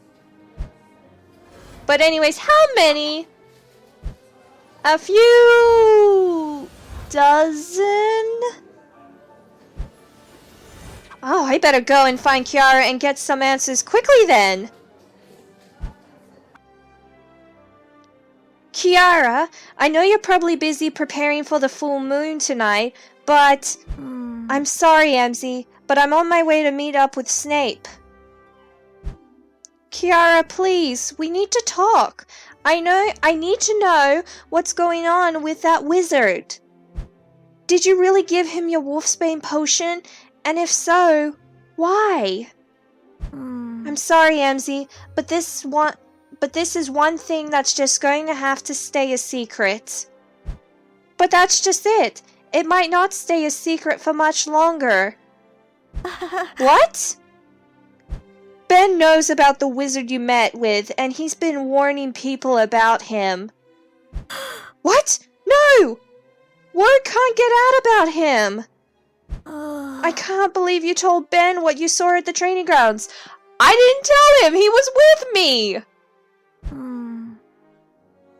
But anyways, how many? A few dozen? Oh, I better go and find Kiara and get some answers quickly then. Kiara, I know you're probably busy preparing for the full moon tonight, but I'm sorry, Emmzy, but I'm on my way to meet up with Snape. Kiara, please, we need to talk. I need to know what's going on with that wizard. Did you really give him your wolfsbane potion? And if so, why? I'm sorry, Emmzy, but this is one thing that's just going to have to stay a secret. But that's just it. It might not stay a secret for much longer. What? Ben knows about the wizard you met with, and he's been warning people about him. What? No! Word can't get out about him! I can't believe you told Ben what you saw at the training grounds. I didn't tell him! He was with me!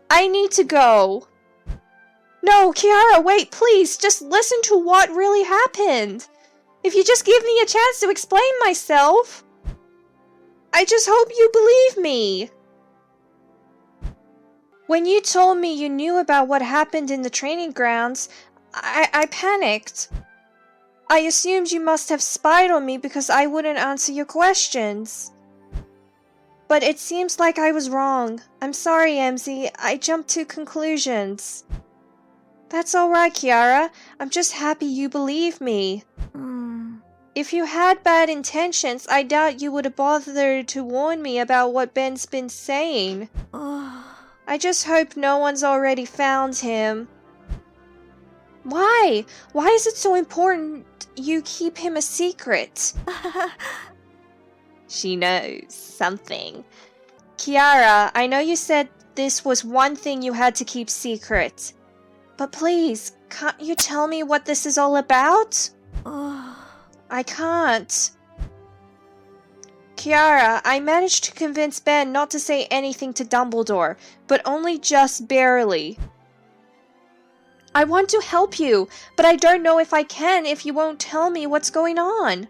I need to go. No, Kiara, wait, please. Just listen to what really happened. If you just give me a chance to explain myself. I just hope you believe me. When you told me you knew about what happened in the training grounds, I panicked. I assumed you must have spied on me because I wouldn't answer your questions. But it seems like I was wrong. I'm sorry, Emmzy. I jumped to conclusions. That's alright, Kiara. I'm just happy you believe me. If you had bad intentions, I doubt you would have bothered to warn me about what Ben's been saying. I just hope no one's already found him. Why? Why is it so important you keep him a secret? She knows something. Kiara, I know you said this was one thing you had to keep secret. But please, can't you tell me what this is all about? I can't. Kiara, I managed to convince Ben not to say anything to Dumbledore, but only just barely. I want to help you, but I don't know if I can if you won't tell me what's going on.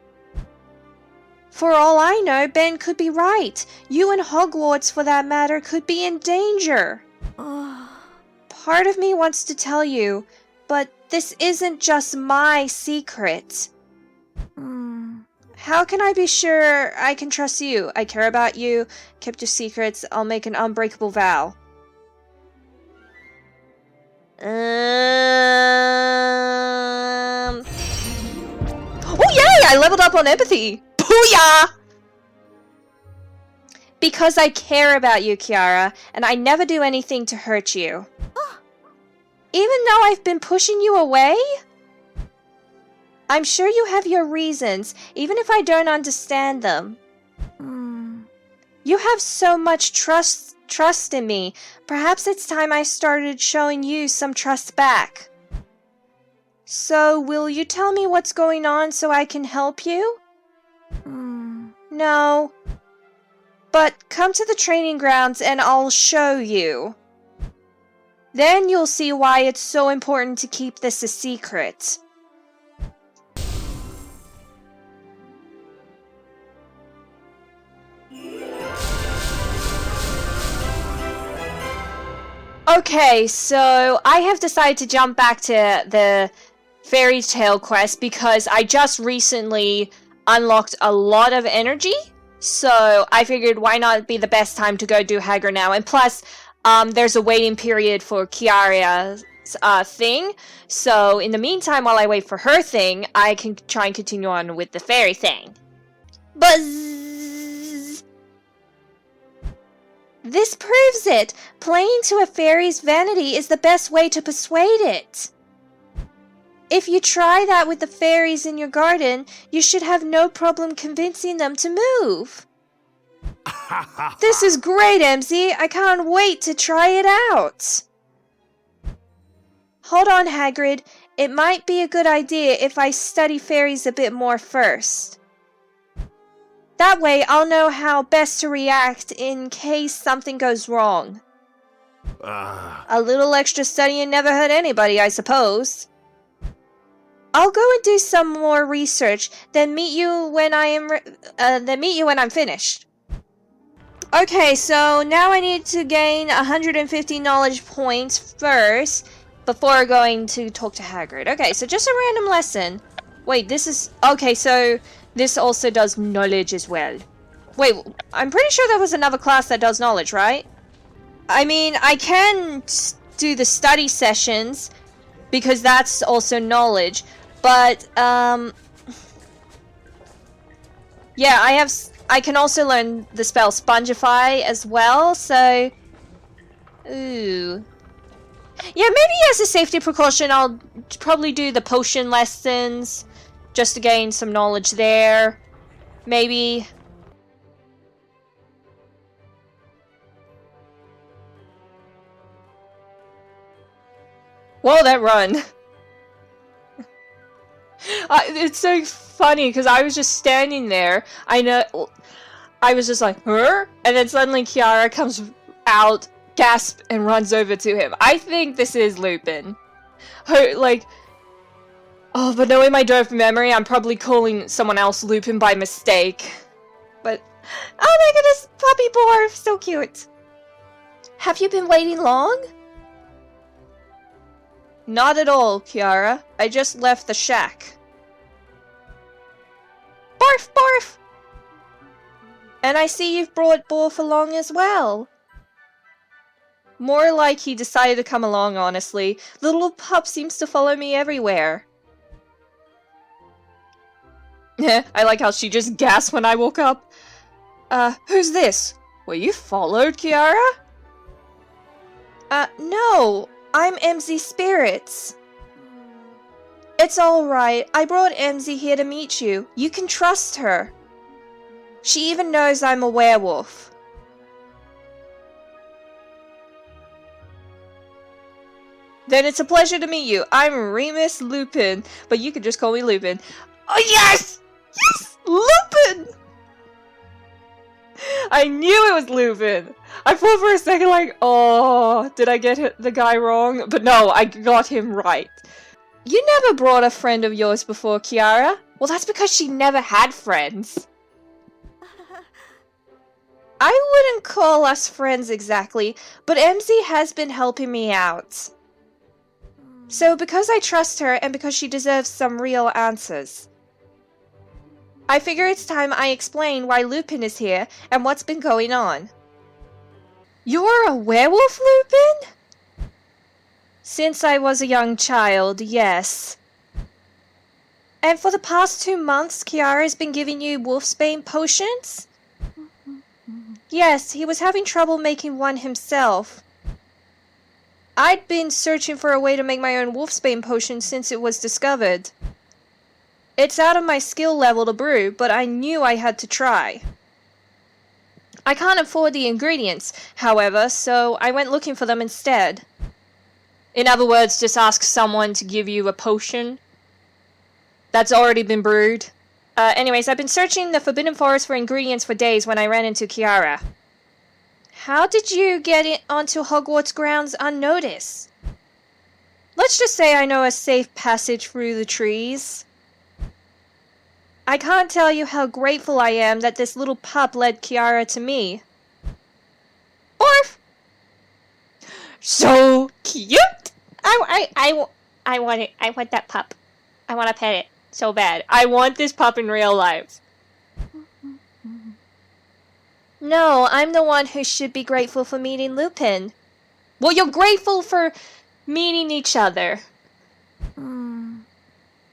For all I know, Ben could be right. You and Hogwarts, for that matter, could be in danger. Part of me wants to tell you, but this isn't just my secret. How can I be sure I can trust you? I care about you, kept your secrets, I'll make an unbreakable vow. Oh yay! I leveled up on empathy! Booyah! Because I care about you, Kiara, and I never do anything to hurt you. Even though I've been pushing you away? I'm sure you have your reasons, even if I don't understand them. You have so much trust in me. Perhaps it's time I started showing you some trust back. So, will you tell me what's going on so I can help you? No. But come to the training grounds and I'll show you. Then you'll see why it's so important to keep this a secret. Okay, so I have decided to jump back to the fairy tale quest because I just recently unlocked a lot of energy. So I figured why not be the best time to go do Hagrid now. And plus, there's a waiting period for Kiara's thing. So in the meantime, while I wait for her thing, I can try and continue on with the fairy thing. Buzz! This proves it! Playing to a fairy's vanity is the best way to persuade it. If you try that with the fairies in your garden, you should have no problem convincing them to move. This is great, Emmzy! I can't wait to try it out! Hold on, Hagrid. It might be a good idea if I study fairies a bit more first. That way, I'll know how best to react in case something goes wrong. A little extra studying never hurt anybody, I suppose. I'll go and do some more research, then meet you when I'm finished. Okay, so now I need to gain 150 knowledge points first before going to talk to Hagrid. Okay, so just a random lesson. Wait, this is... Okay, so this also does knowledge as well. Wait, I'm pretty sure there was another class that does knowledge, right? I mean, I can do the study sessions because that's also knowledge. But, yeah, I can also learn the spell Spongify as well, so... Ooh. Yeah, maybe as a safety precaution, I'll probably do the potion lessons, just to gain some knowledge there. Maybe. Whoa, that run. It's so funny because I was just standing there. I was just like, huh? And then suddenly Kiara comes out, gasps, and runs over to him. I think this is Lupin. Like, oh, but knowing my dwarf memory, I'm probably calling someone else Lupin by mistake. But, oh my goodness, puppy dwarf, so cute. Have you been waiting long? Not at all, Kiara. I just left the shack. Barf, barf! And I see you've brought Borf along as well. More like he decided to come along, honestly. The little pup seems to follow me everywhere. I like how she just gasped when I woke up. Who's this? Were you followed, Kiara? No. I'm Emmzy Spirits. It's alright. I brought Emmzy here to meet you. You can trust her. She even knows I'm a werewolf. Then it's a pleasure to meet you. I'm Remus Lupin, but you can just call me Lupin. Oh yes! Yes! Lupin! I knew it was Lupin! I thought for a second like, oh, did I get the guy wrong? But no, I got him right. You never brought a friend of yours before, Kiara. Well, that's because she never had friends. I wouldn't call us friends exactly, but Emmzy has been helping me out. So because I trust her and because she deserves some real answers, I figure it's time I explain why Lupin is here and what's been going on. You're a werewolf, Lupin? Since I was a young child, yes. And for the past 2 months, Kiara's been giving you wolfsbane potions? Yes, he was having trouble making one himself. I'd been searching for a way to make my own wolfsbane potion since it was discovered. It's out of my skill level to brew, but I knew I had to try. I can't afford the ingredients, however, so I went looking for them instead. In other words, just ask someone to give you a potion that's already been brewed. Anyways, I've been searching the Forbidden Forest for ingredients for days when I ran into Kiara. How did you get onto Hogwarts grounds unnoticed? Let's just say I know a safe passage through the trees. I can't tell you how grateful I am that this little pup led Kiara to me. Orf! So cute! I want it. I want that pup. I want to pet it so bad. I want this pup in real life. No, I'm the one who should be grateful for meeting Lupin. Well, you're grateful for meeting each other.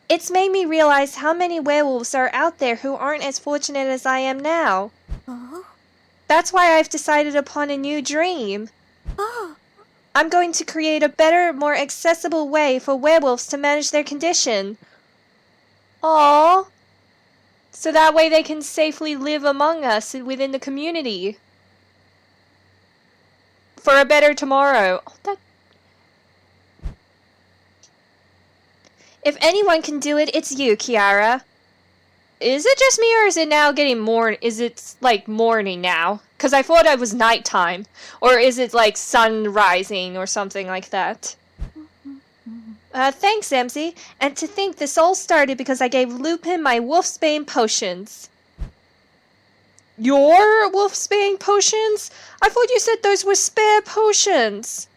It's made me realize how many werewolves are out there who aren't as fortunate as I am now. That's why I've decided upon a new dream. I'm going to create a better, more accessible way for werewolves to manage their condition. Aww. So that way they can safely live among us within the community. For a better tomorrow. If anyone can do it, it's you, Kiara. Is it just me or is it now getting is it like morning now? Because I thought it was nighttime. Or is it like sun rising or something like that? Thanks, Emmzy. And to think this all started because I gave Lupin my wolfsbane potions. Your wolfsbane potions? I thought you said those were spare potions.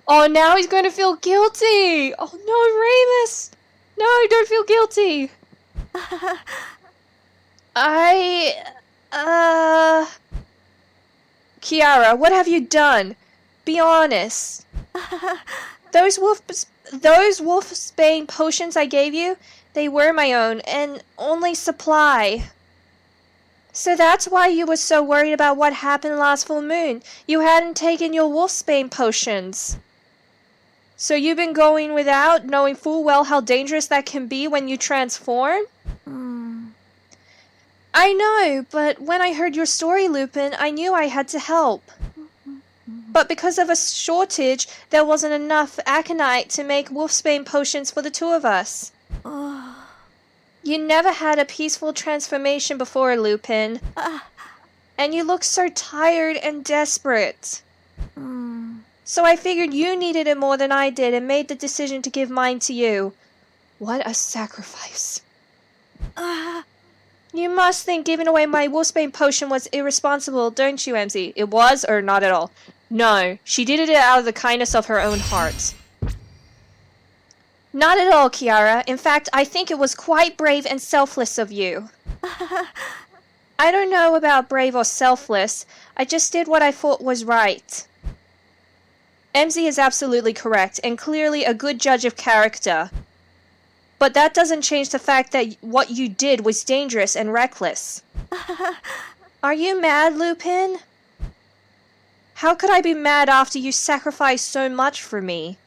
Oh, now he's going to feel guilty. Oh no, Remus. No, don't feel guilty. Kiara, what have you done? Be honest. Those wolfsbane potions I gave you, they were my own, and only supply. So that's why you were so worried about what happened last full moon. You hadn't taken your wolfsbane potions. So you've been going without, knowing full well how dangerous that can be when you transform? I know, but when I heard your story, Lupin, I knew I had to help. But because of a shortage, there wasn't enough aconite to make wolfsbane potions for the two of us. You never had a peaceful transformation before, Lupin. And you look so tired and desperate. So I figured you needed it more than I did and made the decision to give mine to you. What a sacrifice. You must think giving away my wolfsbane potion was irresponsible, don't you, Emmzy? It was, or not at all? No, she did it out of the kindness of her own heart. Not at all, Kiara. In fact, I think it was quite brave and selfless of you. I don't know about brave or selfless. I just did what I thought was right. Emmzy is absolutely correct, and clearly a good judge of character. But that doesn't change the fact that what you did was dangerous and reckless. Are you mad, Lupin? How could I be mad after you sacrificed so much for me?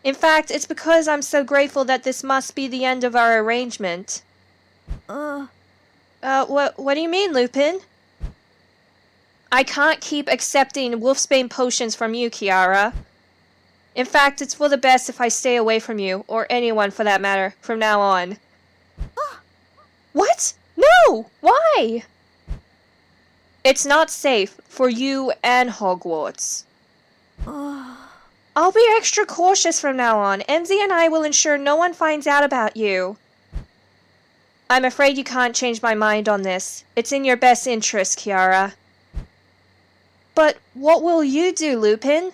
In fact, it's because I'm so grateful that this must be the end of our arrangement. What do you mean, Lupin? I can't keep accepting wolfsbane potions from you, Kiara. In fact, it's for the best if I stay away from you, or anyone for that matter, from now on. What? No! Why? It's not safe for you and Hogwarts. I'll be extra cautious from now on. Emmzy and I will ensure no one finds out about you. I'm afraid you can't change my mind on this. It's in your best interest, Kiara. But what will you do, Lupin?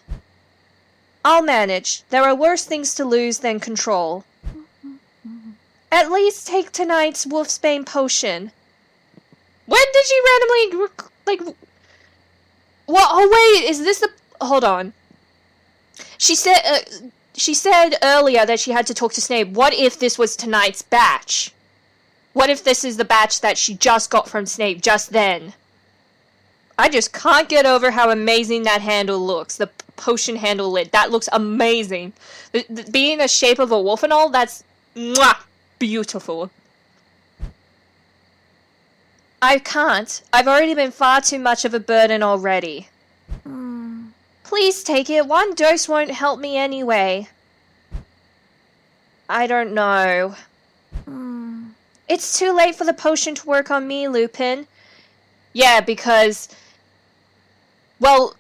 I'll manage. There are worse things to lose than control. At least take tonight's wolfsbane potion. When did she randomly, What? Oh wait, is this the... Hold on. She said earlier that she had to talk to Snape. What if this was tonight's batch? What if this is the batch that she just got from Snape just then? I just can't get over how amazing that handle looks. The potion handle lid. That looks amazing. Being the shape of a wolf and all, that's mwah, beautiful. I can't. I've already been far too much of a burden already. Please take it. One dose won't help me anyway. I don't know. It's too late for the potion to work on me, Lupin. Yeah, because... Well,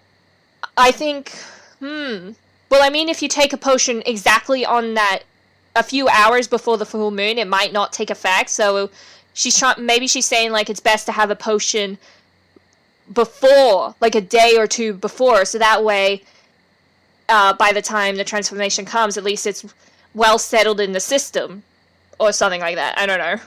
I think... Well, I mean, if you take a potion exactly on that... A few hours before the full moon, it might not take effect, so... Maybe she's saying, like, it's best to have a potion... before, like a day or two before, so that way, by the time the transformation comes, at least it's well settled in the system, or something like that. I don't know.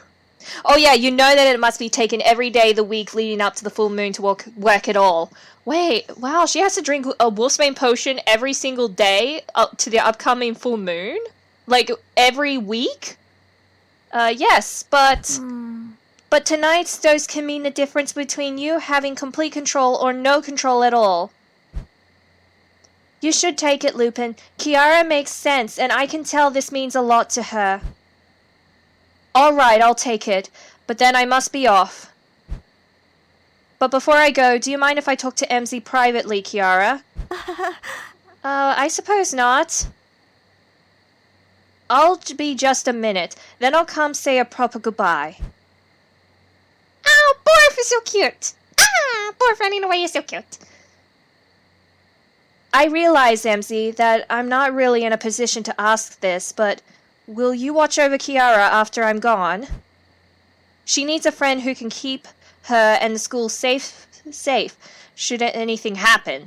Oh yeah, you know that it must be taken every day the week leading up to the full moon to work at all. Wait, wow, she has to drink a wolfsbane potion every single day up to the upcoming full moon? Like, every week? Yes, but... But tonight's dose can mean the difference between you having complete control or no control at all. You should take it, Lupin. Kiara makes sense, and I can tell this means a lot to her. Alright, I'll take it, but then I must be off. But before I go, do you mind if I talk to Emmzy privately, Kiara? I suppose not. I'll be just a minute, then I'll come say a proper goodbye. Oh, Borf is so cute! Borf running away is so cute. I realize, Emmzy, that I'm not really in a position to ask this, but will you watch over Kiara after I'm gone? She needs a friend who can keep her and the school safe should anything happen.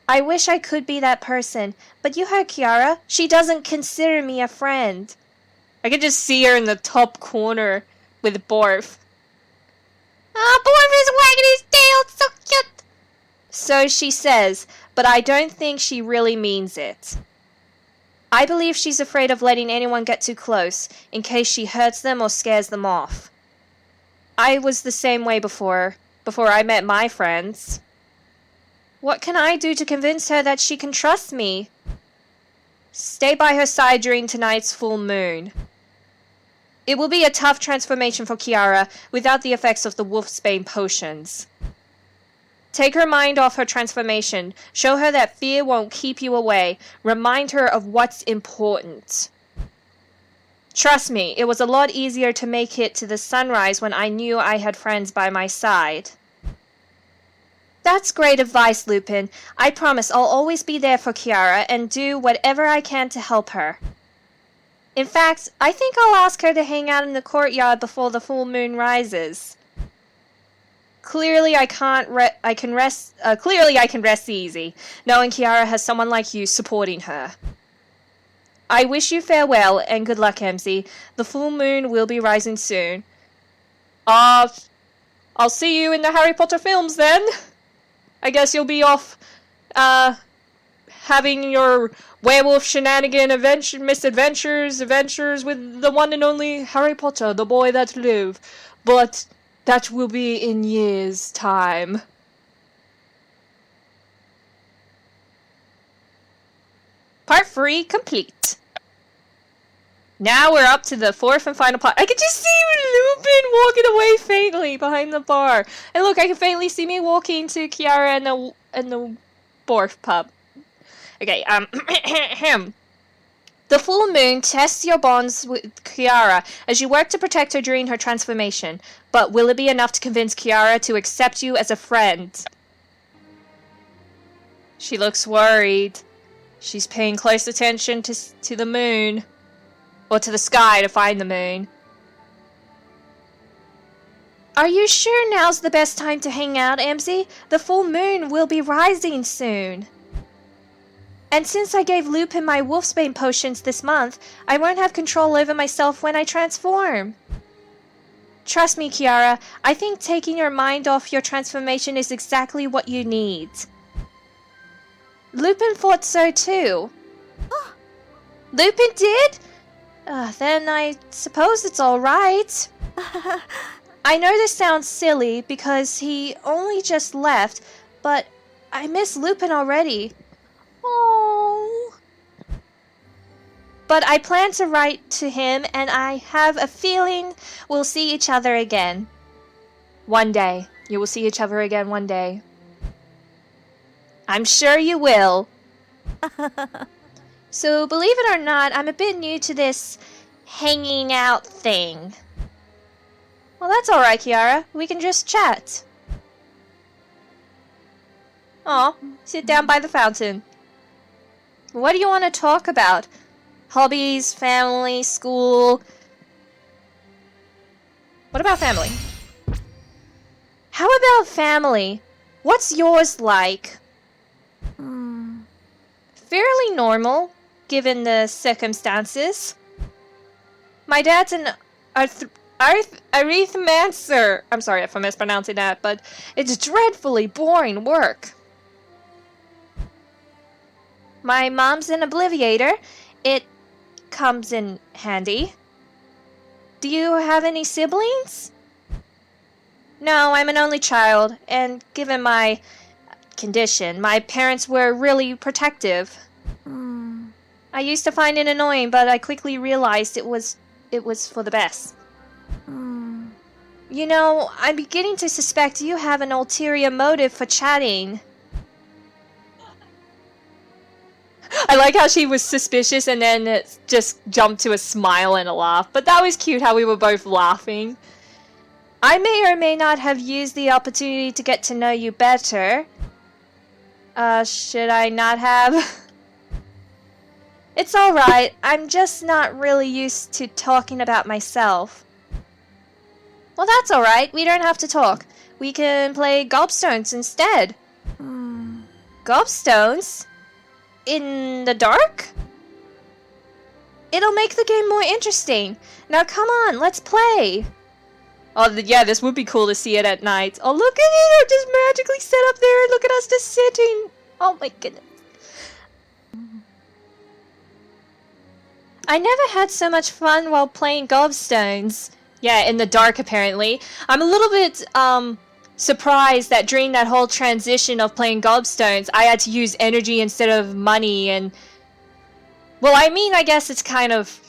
I wish I could be that person, but you heard Kiara. She doesn't consider me a friend. I can just see her in the top corner with Borf. Borf is wagging his tail, it's so cute! So she says, but I don't think she really means it. I believe she's afraid of letting anyone get too close, in case she hurts them or scares them off. I was the same way before I met my friends. What can I do to convince her that she can trust me? Stay by her side during tonight's full moon. It will be a tough transformation for Kiara without the effects of the wolfsbane potions. Take her mind off her transformation. Show her that fear won't keep you away. Remind her of what's important. Trust me, it was a lot easier to make it to the sunrise when I knew I had friends by my side. That's great advice, Lupin. I promise I'll always be there for Kiara and do whatever I can to help her. In fact, I think I'll ask her to hang out in the courtyard before the full moon rises. Clearly I can rest easy, knowing Kiara has someone like you supporting her. I wish you farewell, and good luck, Emmzy. The full moon will be rising soon. I'll see you in the Harry Potter films then. I guess you'll be off, having your werewolf shenanigan adventures with the one and only Harry Potter, the boy that lived. But that will be in years' time. Part 3 complete. Now we're up to the fourth and final part. I can just see Lupin walking away faintly behind the bar. And look, I can faintly see me walking to Kiara and the Borf pub. Okay, The full moon tests your bonds with Kiara as you work to protect her during her transformation. But will it be enough to convince Kiara to accept you as a friend? She looks worried. She's paying close attention to the moon. Or to the sky to find the moon. Are you sure now's the best time to hang out, Emmzy? The full moon will be rising soon. And since I gave Lupin my wolfsbane potions this month, I won't have control over myself when I transform. Trust me, Kiara, I think taking your mind off your transformation is exactly what you need. Lupin thought so too. Lupin did? Then I suppose it's alright. I know this sounds silly because he only just left, but I miss Lupin already. Oh. But I plan to write to him, and I have a feeling we'll see each other again. One day. You will see each other again one day. I'm sure you will. So, believe it or not, I'm a bit new to this hanging out thing. Well, that's alright, Kiara. We can just chat. Aw, sit down by the fountain. What do you want to talk about? Hobbies, family, school? What about family? How about family? What's yours like? Fairly normal, given the circumstances. My dad's an arithmancer. I'm sorry if I'm mispronouncing that, but it's dreadfully boring work. My mom's an obliviator. It comes in handy. Do you have any siblings? No, I'm an only child, and given my condition, my parents were really protective. I used to find it annoying, but I quickly realized it was for the best. You know, I'm beginning to suspect you have an ulterior motive for chatting. I like how she was suspicious and then it just jumped to a smile and a laugh. But that was cute how we were both laughing. I may or may not have used the opportunity to get to know you better. Should I not have? It's alright. I'm just not really used to talking about myself. Well, that's alright. We don't have to talk. We can play gobstones instead. Gobstones? In the dark? It'll make the game more interesting. Now come on, let's play. Oh, yeah, this would be cool to see it at night. Oh, look at it! They're just magically set up there and look at us just sitting. Oh my goodness. I never had so much fun while playing gobstones. Yeah, in the dark apparently. I'm a little bit, surprised that during that whole transition of playing gobstones, I had to use energy instead of money and... Well, I mean, I guess it's kind of...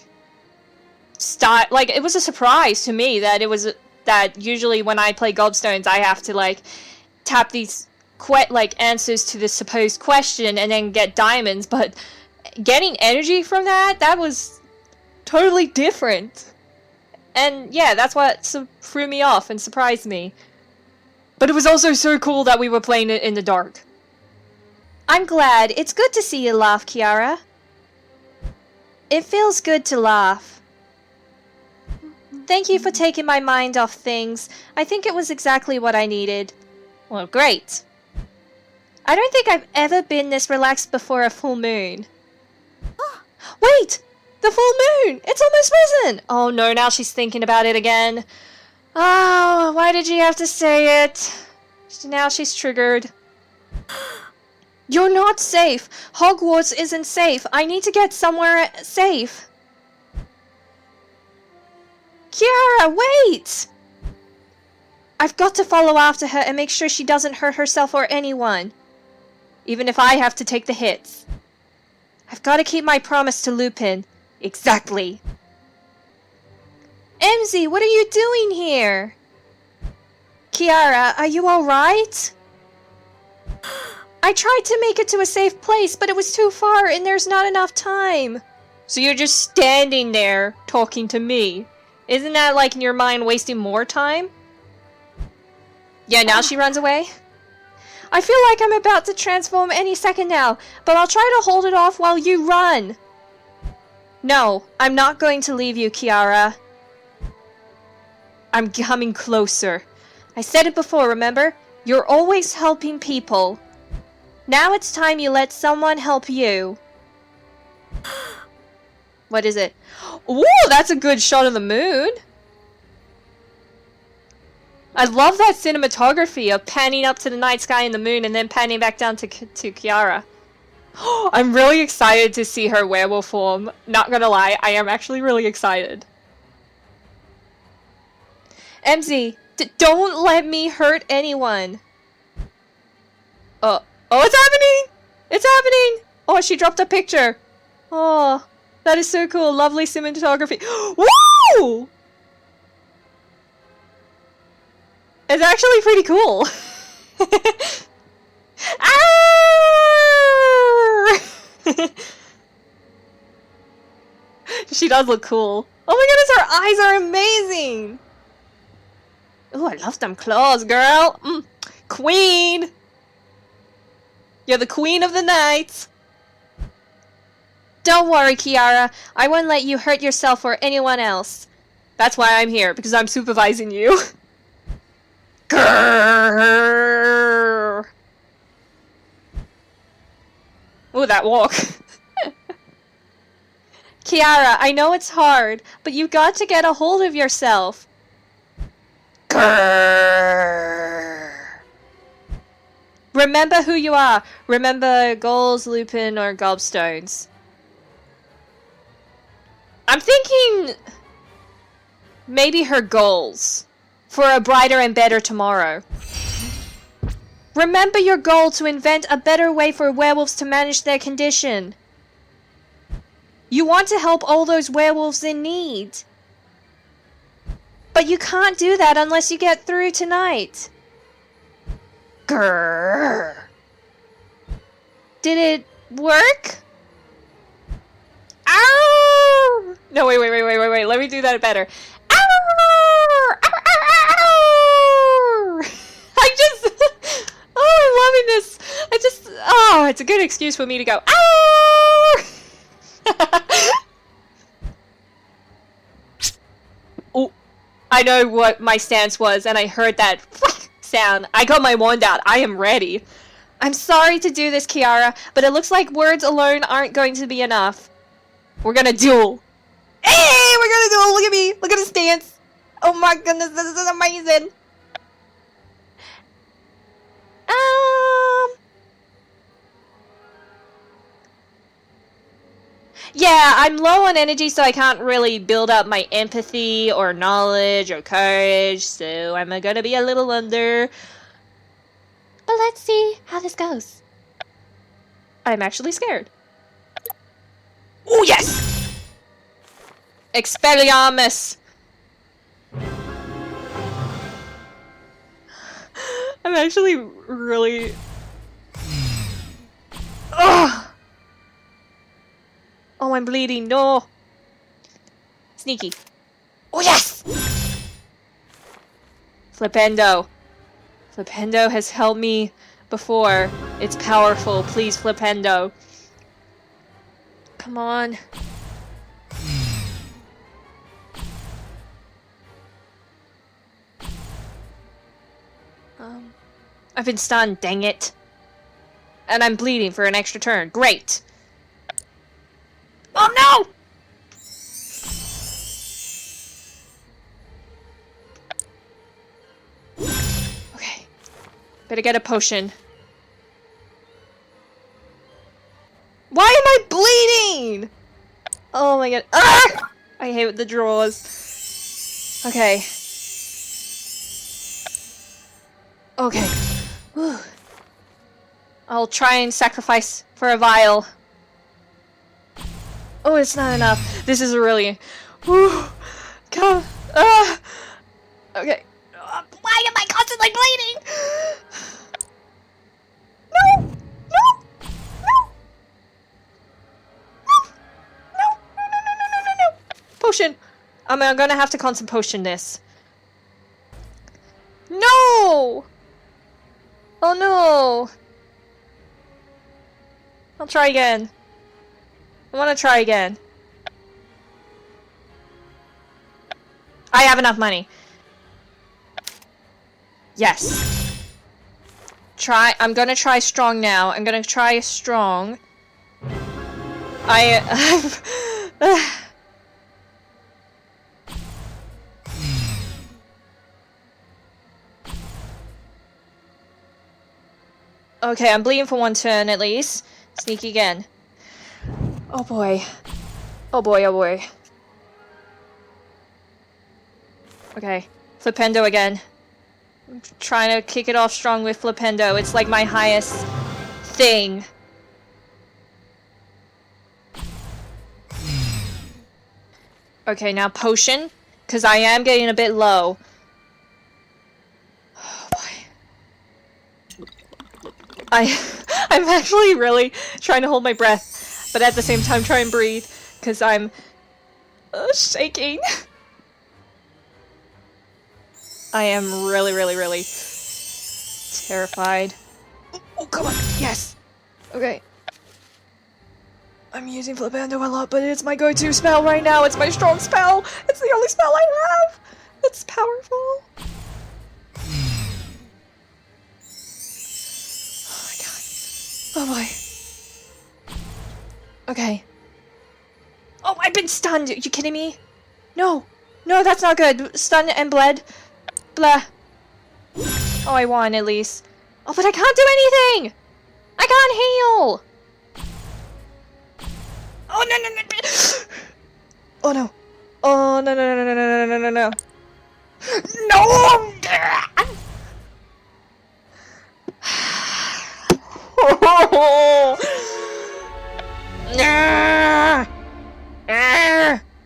Like, it was a surprise to me that it was... That usually when I play gobstones, I have to, like, tap these, answers to the supposed question and then get diamonds, but... Getting energy from that was totally different. And yeah, that's what threw me off and surprised me. But it was also so cool that we were playing it in the dark. I'm glad. It's good to see you laugh, Kiara. It feels good to laugh. Thank you for taking my mind off things. I think it was exactly what I needed. Well, great. I don't think I've ever been this relaxed before a full moon. Wait! The full moon! It's almost risen! Oh no, now she's thinking about it again. Oh, why did you have to say it? Now she's triggered. You're not safe. Hogwarts isn't safe. I need to get somewhere safe. Kiara, wait! I've got to follow after her and make sure she doesn't hurt herself or anyone. Even if I have to take the hits. I've got to keep my promise to Lupin. Exactly. Emmzy, what are you doing here? Kiara, are you alright? I tried to make it to a safe place, but it was too far and there's not enough time. So you're just standing there talking to me. Isn't that like in your mind wasting more time? Yeah, now she runs away. I feel like I'm about to transform any second now, but I'll try to hold it off while you run. No, I'm not going to leave you, Kiara. I'm coming closer. I said it before, remember? You're always helping people. Now it's time you let someone help you. What is it? Ooh, that's a good shot of the moon. I love that cinematography of panning up to the night sky and the moon and then panning back down to Kiara. I'm really excited to see her werewolf form. Not gonna lie, I am actually really excited. Emmzy, don't let me hurt anyone. Oh, it's happening! It's happening! Oh, she dropped a picture. Oh, that is so cool. Lovely cinematography. Woo! It's actually pretty cool. She does look cool. Oh my goodness, her eyes are amazing. Oh, I love them claws, girl. Queen. You're the queen of the night. Don't worry, Kiara. I won't let you hurt yourself or anyone else. That's why I'm here, because I'm supervising you. Grrr. Ooh, that walk. Kiara, I know it's hard, but you've got to get a hold of yourself. Grrr. Remember who you are. Remember goals, Lupin, or gobstones. I'm thinking maybe her goals. For a brighter and better tomorrow. Remember your goal to invent a better way for werewolves to manage their condition. You want to help all those werewolves in need. But you can't do that unless you get through tonight. Grrr. Did it work? Ow! No, wait. Let me do that better. I'm loving this. It's a good excuse for me to go, Oh, I know what my stance was, and I heard that sound. I got my wand out. I am ready. I'm sorry to do this, Kiara, but it looks like words alone aren't going to be enough. We're gonna duel. Hey, we're gonna duel. Look at me. Look at his stance. Oh my goodness, this is amazing. Yeah, I'm low on energy, so I can't really build up my empathy or knowledge or courage, so I'm gonna be a little under. But let's see how this goes. I'm actually scared. Oh, yes! Expelliarmus! I'm actually really... Ugh! Oh, I'm bleeding. No. Sneaky. Oh, yes! Flipendo. Flipendo has helped me before. It's powerful. Please, Flipendo. Come on. I've been stunned, dang it. And I'm bleeding for an extra turn. Great. Oh no! Okay. Better get a potion. Why am I bleeding? Oh my god. Ah! I hate the drawers. Okay. Okay. Whew. I'll try and sacrifice for a vial. Oh, it's not enough. This is really... Whew. Come. Okay. Why am I constantly bleeding? No! No! No! No! Potion! I'm gonna have to constant potion this. No! Oh no! I'll try again. I want to try again. I have enough money. Yes. I'm gonna try strong now. I'm gonna try strong. Okay, I'm bleeding for one turn at least. Sneak again. Oh boy. Oh boy, oh boy. Okay. Flipendo again. I'm trying to kick it off strong with Flipendo. It's like my highest thing. Okay, now potion. Because I am getting a bit low. Oh boy. I'm actually really trying to hold my breath, but at the same time try and breathe, because I'm shaking. I am really, really, really terrified. Oh, come on. Yes. Okay. I'm using Flipendo a lot, but it's my go-to spell right now. It's my strong spell. It's the only spell I have. It's powerful. Oh boy. Okay. Oh, I've been stunned. Are you kidding me? No. No, that's not good. Stunned and bled. Blah. Oh, I won at least. Oh, but I can't do anything! I can't heal! Oh, no, no, no. Oh, no. Oh, no, no, no, no, no, no, no, no, no. No!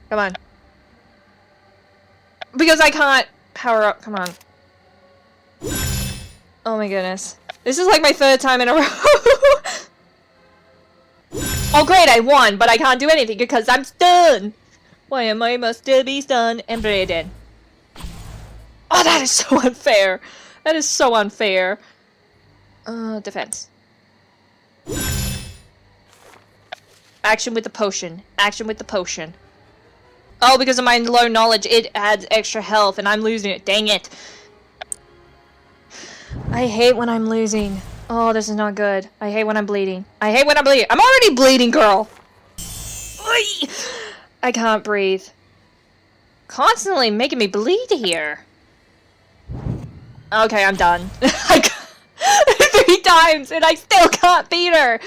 Come on. Because I can't power up. Come on. Oh my goodness. This is like my third time in a row. Oh great, I won, but I can't do anything because I'm stunned. Why am I must still be stunned and bleeding? Oh, that is so unfair. That is so unfair. Defense. Action with the potion. Action with the potion. Oh, because of my low knowledge, it adds extra health, and I'm losing it. Dang it. I hate when I'm losing. Oh, this is not good. I hate when I'm bleeding. I hate when I'm bleeding. I'm already bleeding, girl! Oy! I can't breathe. Constantly making me bleed here. Okay, I'm done. 3 times, and I still can't beat her!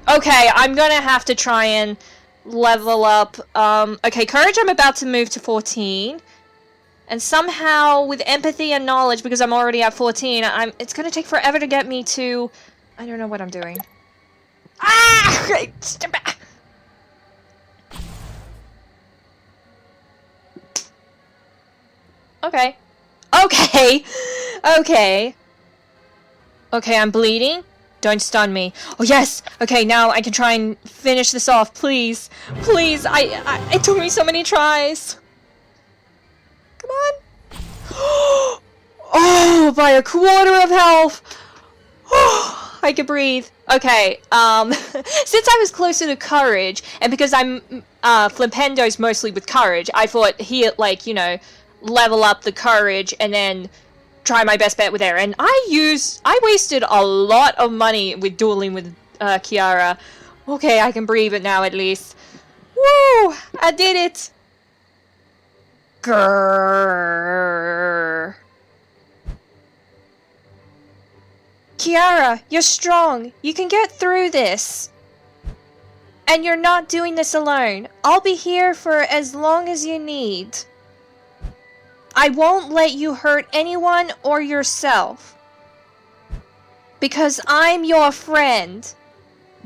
Okay, I'm gonna have to try and level up. Okay, courage I'm about to move to 14. And somehow, with empathy and knowledge, because I'm already at 14, it's gonna take forever to get me to... I don't know what I'm doing. Ah! Okay. Okay! Okay. Okay, I'm bleeding. Don't stun me. Oh, yes! Okay, now I can try and finish this off, please. Please, it took me so many tries. Come on. Oh, by a quarter of health. Oh, I can breathe. Okay, since I was closer to courage, and because I'm, Flipendo's mostly with courage, I thought he, like, you know, level up the courage and then try my best bet with her. And I wasted a lot of money with dueling with Kiara. Okay, I can breathe it now at least. Woo! I did it! Grrr. Kiara, you're strong. You can get through this. And you're not doing this alone. I'll be here for as long as you need. I won't let you hurt anyone or yourself. Because I'm your friend.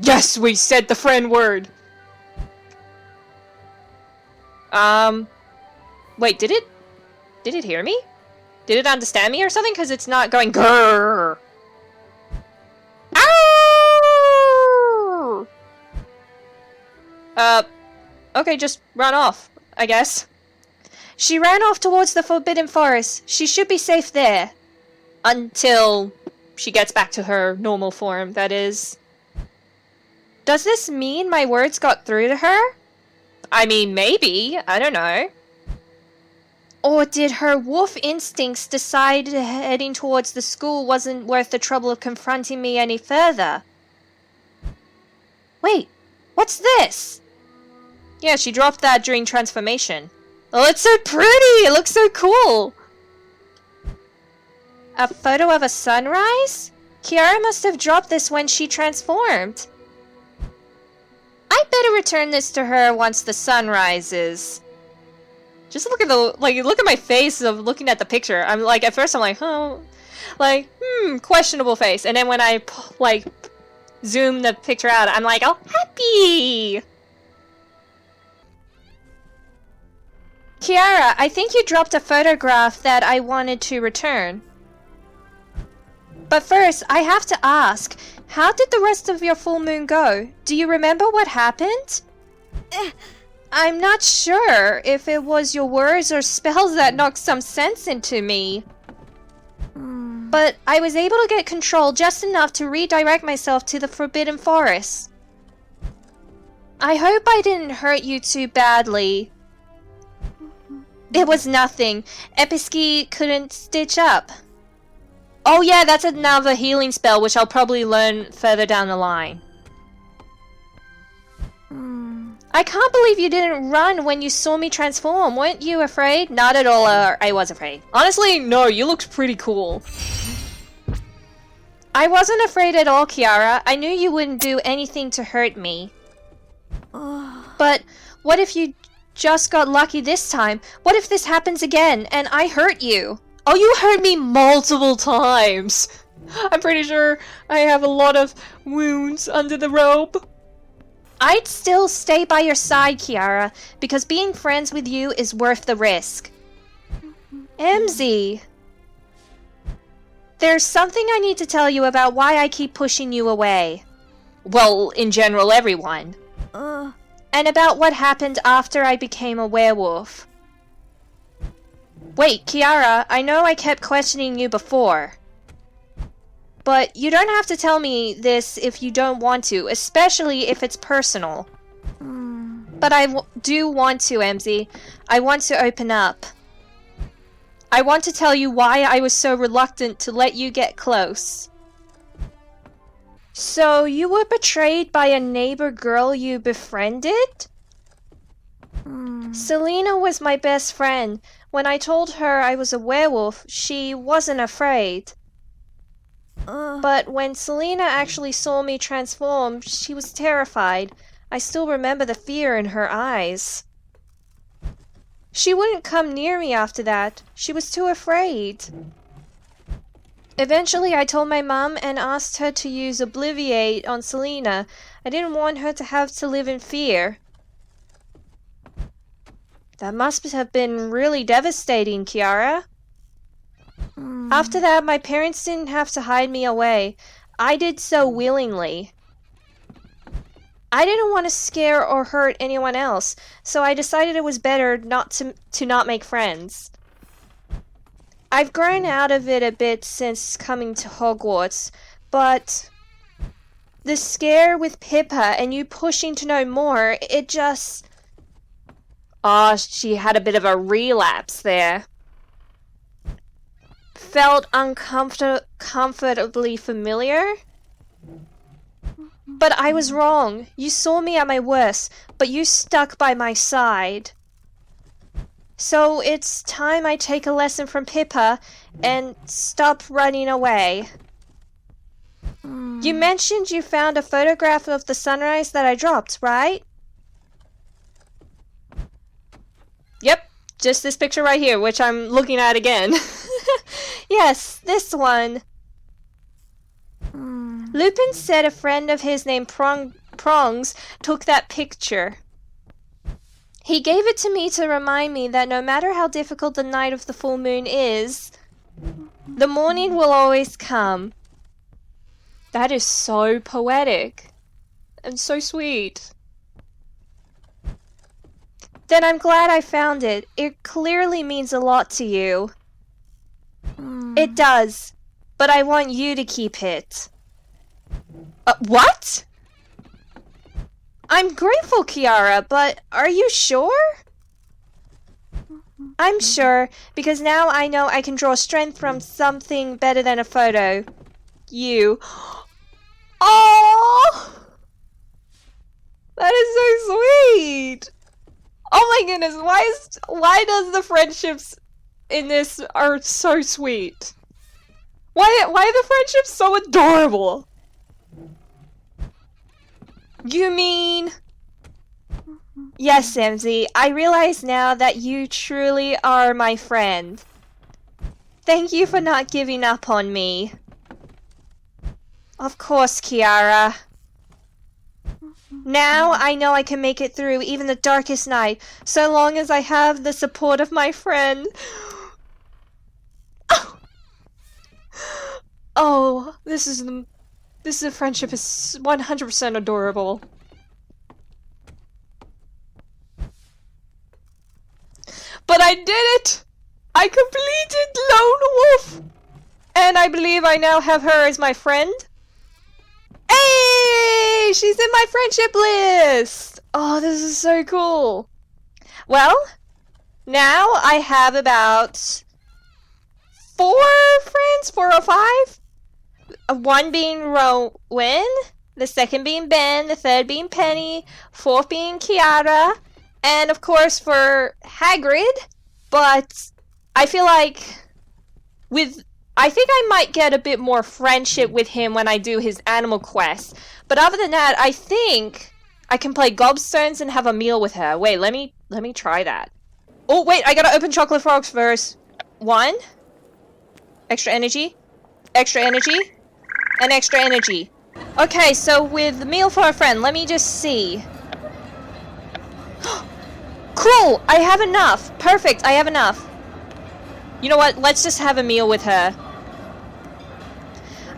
Yes, we said the friend word. Wait, did it hear me? Did it understand me or something? Because it's not going grrr. Ow! Okay, just run off, I guess. She ran off towards the Forbidden Forest. She should be safe there. Until she gets back to her normal form, that is. Does this mean my words got through to her? I mean, maybe. I don't know. Or did her wolf instincts decide heading towards the school wasn't worth the trouble of confronting me any further? Wait, what's this? Yeah, she dropped that during transformation. Oh, it's so pretty! It looks so cool! A photo of a sunrise? Kiara must have dropped this when she transformed. I better return this to her once the sun rises. Just look at look at my face of looking at the picture. I'm like, at first I'm like, oh, like, questionable face. And then when I, like, zoom the picture out, I'm like, oh, happy! Kiara, I think you dropped a photograph that I wanted to return. But first, I have to ask, how did the rest of your full moon go? Do you remember what happened? I'm not sure if it was your words or spells that knocked some sense into me. But I was able to get control just enough to redirect myself to the Forbidden Forest. I hope I didn't hurt you too badly. It was nothing. Episki couldn't stitch up. Oh yeah, that's another healing spell, which I'll probably learn further down the line. I can't believe you didn't run when you saw me transform. Weren't you afraid? Not at all. I was afraid. Honestly, no, you looked pretty cool. I wasn't afraid at all, Kiara. I knew you wouldn't do anything to hurt me. But what if you just got lucky this time? What if this happens again and I hurt you? Oh, you hurt me multiple times. I'm pretty sure I have a lot of wounds under the robe. I'd still stay by your side, Kiara, because being friends with you is worth the risk. Emmzy, there's something I need to tell you about why I keep pushing you away. Well, in general, everyone. And about what happened after I became a werewolf. Wait, Kiara, I know I kept questioning you before. But you don't have to tell me this if you don't want to, especially if it's personal. But I do want to, Emmzy. I want to open up. I want to tell you why I was so reluctant to let you get close. So, you were betrayed by a neighbor girl you befriended? Selena was my best friend. When I told her I was a werewolf, she wasn't afraid. But when Selena actually saw me transform, she was terrified. I still remember the fear in her eyes. She wouldn't come near me after that. She was too afraid. Eventually, I told my mom and asked her to use Obliviate on Selena. I didn't want her to have to live in fear. That must have been really devastating, Kiara. After that, my parents didn't have to hide me away. I did so willingly. I didn't want to scare or hurt anyone else, so I decided it was better not to not make friends. I've grown out of it a bit since coming to Hogwarts, but the scare with Pippa and you pushing to know more, it just... Oh, she had a bit of a relapse there. felt uncomfortably familiar. But I was wrong. You saw me at my worst, but you stuck by my side. So it's time I take a lesson from Pippa and stop running away. You mentioned you found a photograph of the sunrise that I dropped, right? Yep, just this picture right here, which I'm looking at again. Yes, this one. Lupin said a friend of his named Prongs took that picture. He gave it to me to remind me that no matter how difficult the night of the full moon is, the morning will always come. That is so poetic and so sweet. Then I'm glad I found it. It clearly means a lot to you. It does, but I want you to keep it. What? I'm grateful, Kiara, but are you sure? I'm sure, because now I know I can draw strength from something better than a photo. You. Oh! That is so sweet! Oh my goodness, why does the friendships in this are so sweet? Why are the friendships so adorable? You mean... Yes, Emmzy, I realize now that you truly are my friend. Thank you for not giving up on me. Of course, Kiara. Now I know I can make it through even the darkest night, so long as I have the support of my friend. Oh, this friendship is 100% adorable. But I did it! I completed Lone Wolf! And I believe I now have her as my friend. Hey! She's in my friendship list! Oh, this is so cool. Well, now I have about 4 friends, 4 or 5. One being Rowan, the second being Ben, the third being Penny, 4th being Kiara, and of course for Hagrid, but I feel like I think I might get a bit more friendship with him when I do his animal quest. But other than that, I think I can play gobstones and have a meal with her. Wait, let me try that. Oh, wait, I gotta open chocolate frogs first. 1. Extra energy. Extra energy. And extra energy. Okay, so with the meal for a friend, let me just see. Cool! I have enough! Perfect, I have enough. You know what? Let's just have a meal with her.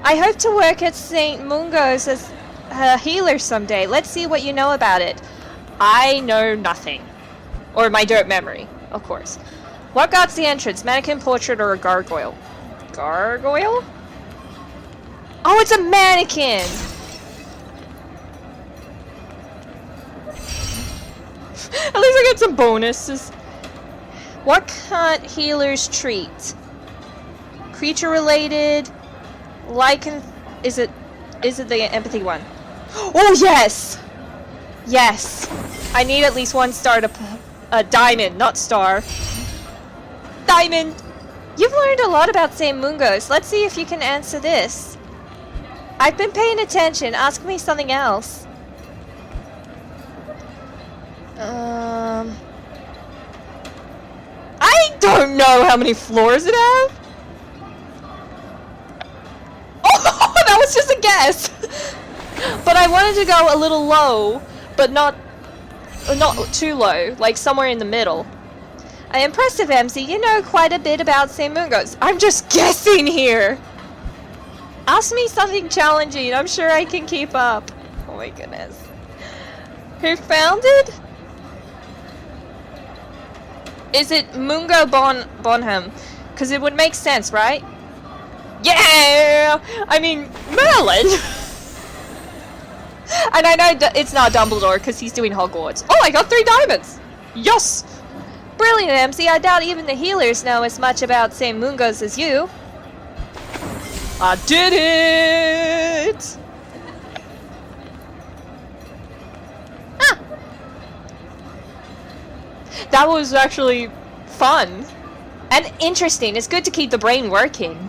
I hope to work at St. Mungo's as a healer someday. Let's see what you know about it. I know nothing. Or my dirt memory, of course. What guards the entrance? Mannequin, portrait, or a gargoyle? Gargoyle? Oh, it's a mannequin! At least I get some bonuses. What can't healers treat? Creature related. Lycan. Is it the empathy one? Oh yes! Yes! I need at least 1 star to diamond, not star. Diamond! You've learned a lot about St. Mungo's. Let's see if you can answer this. I've been paying attention. Ask me something else. I don't know how many floors it has. Oh, that was just a guess. But I wanted to go a little low, but not too low, like somewhere in the middle. Impressive, Emmzy. You know quite a bit about St. Mungo's. I'm just guessing here. Ask me something challenging. I'm sure I can keep up. Oh my goodness. Who founded? Is it Mungo Bonham? Because it would make sense, right? Yeah! I mean, Merlin! And I know it's not Dumbledore because he's doing Hogwarts. Oh, I got 3 diamonds! Yes! Brilliant, Emmzy. I doubt even the healers know as much about St. Mungo's as you. I did it! Ah! That was actually fun. And interesting. It's good to keep the brain working.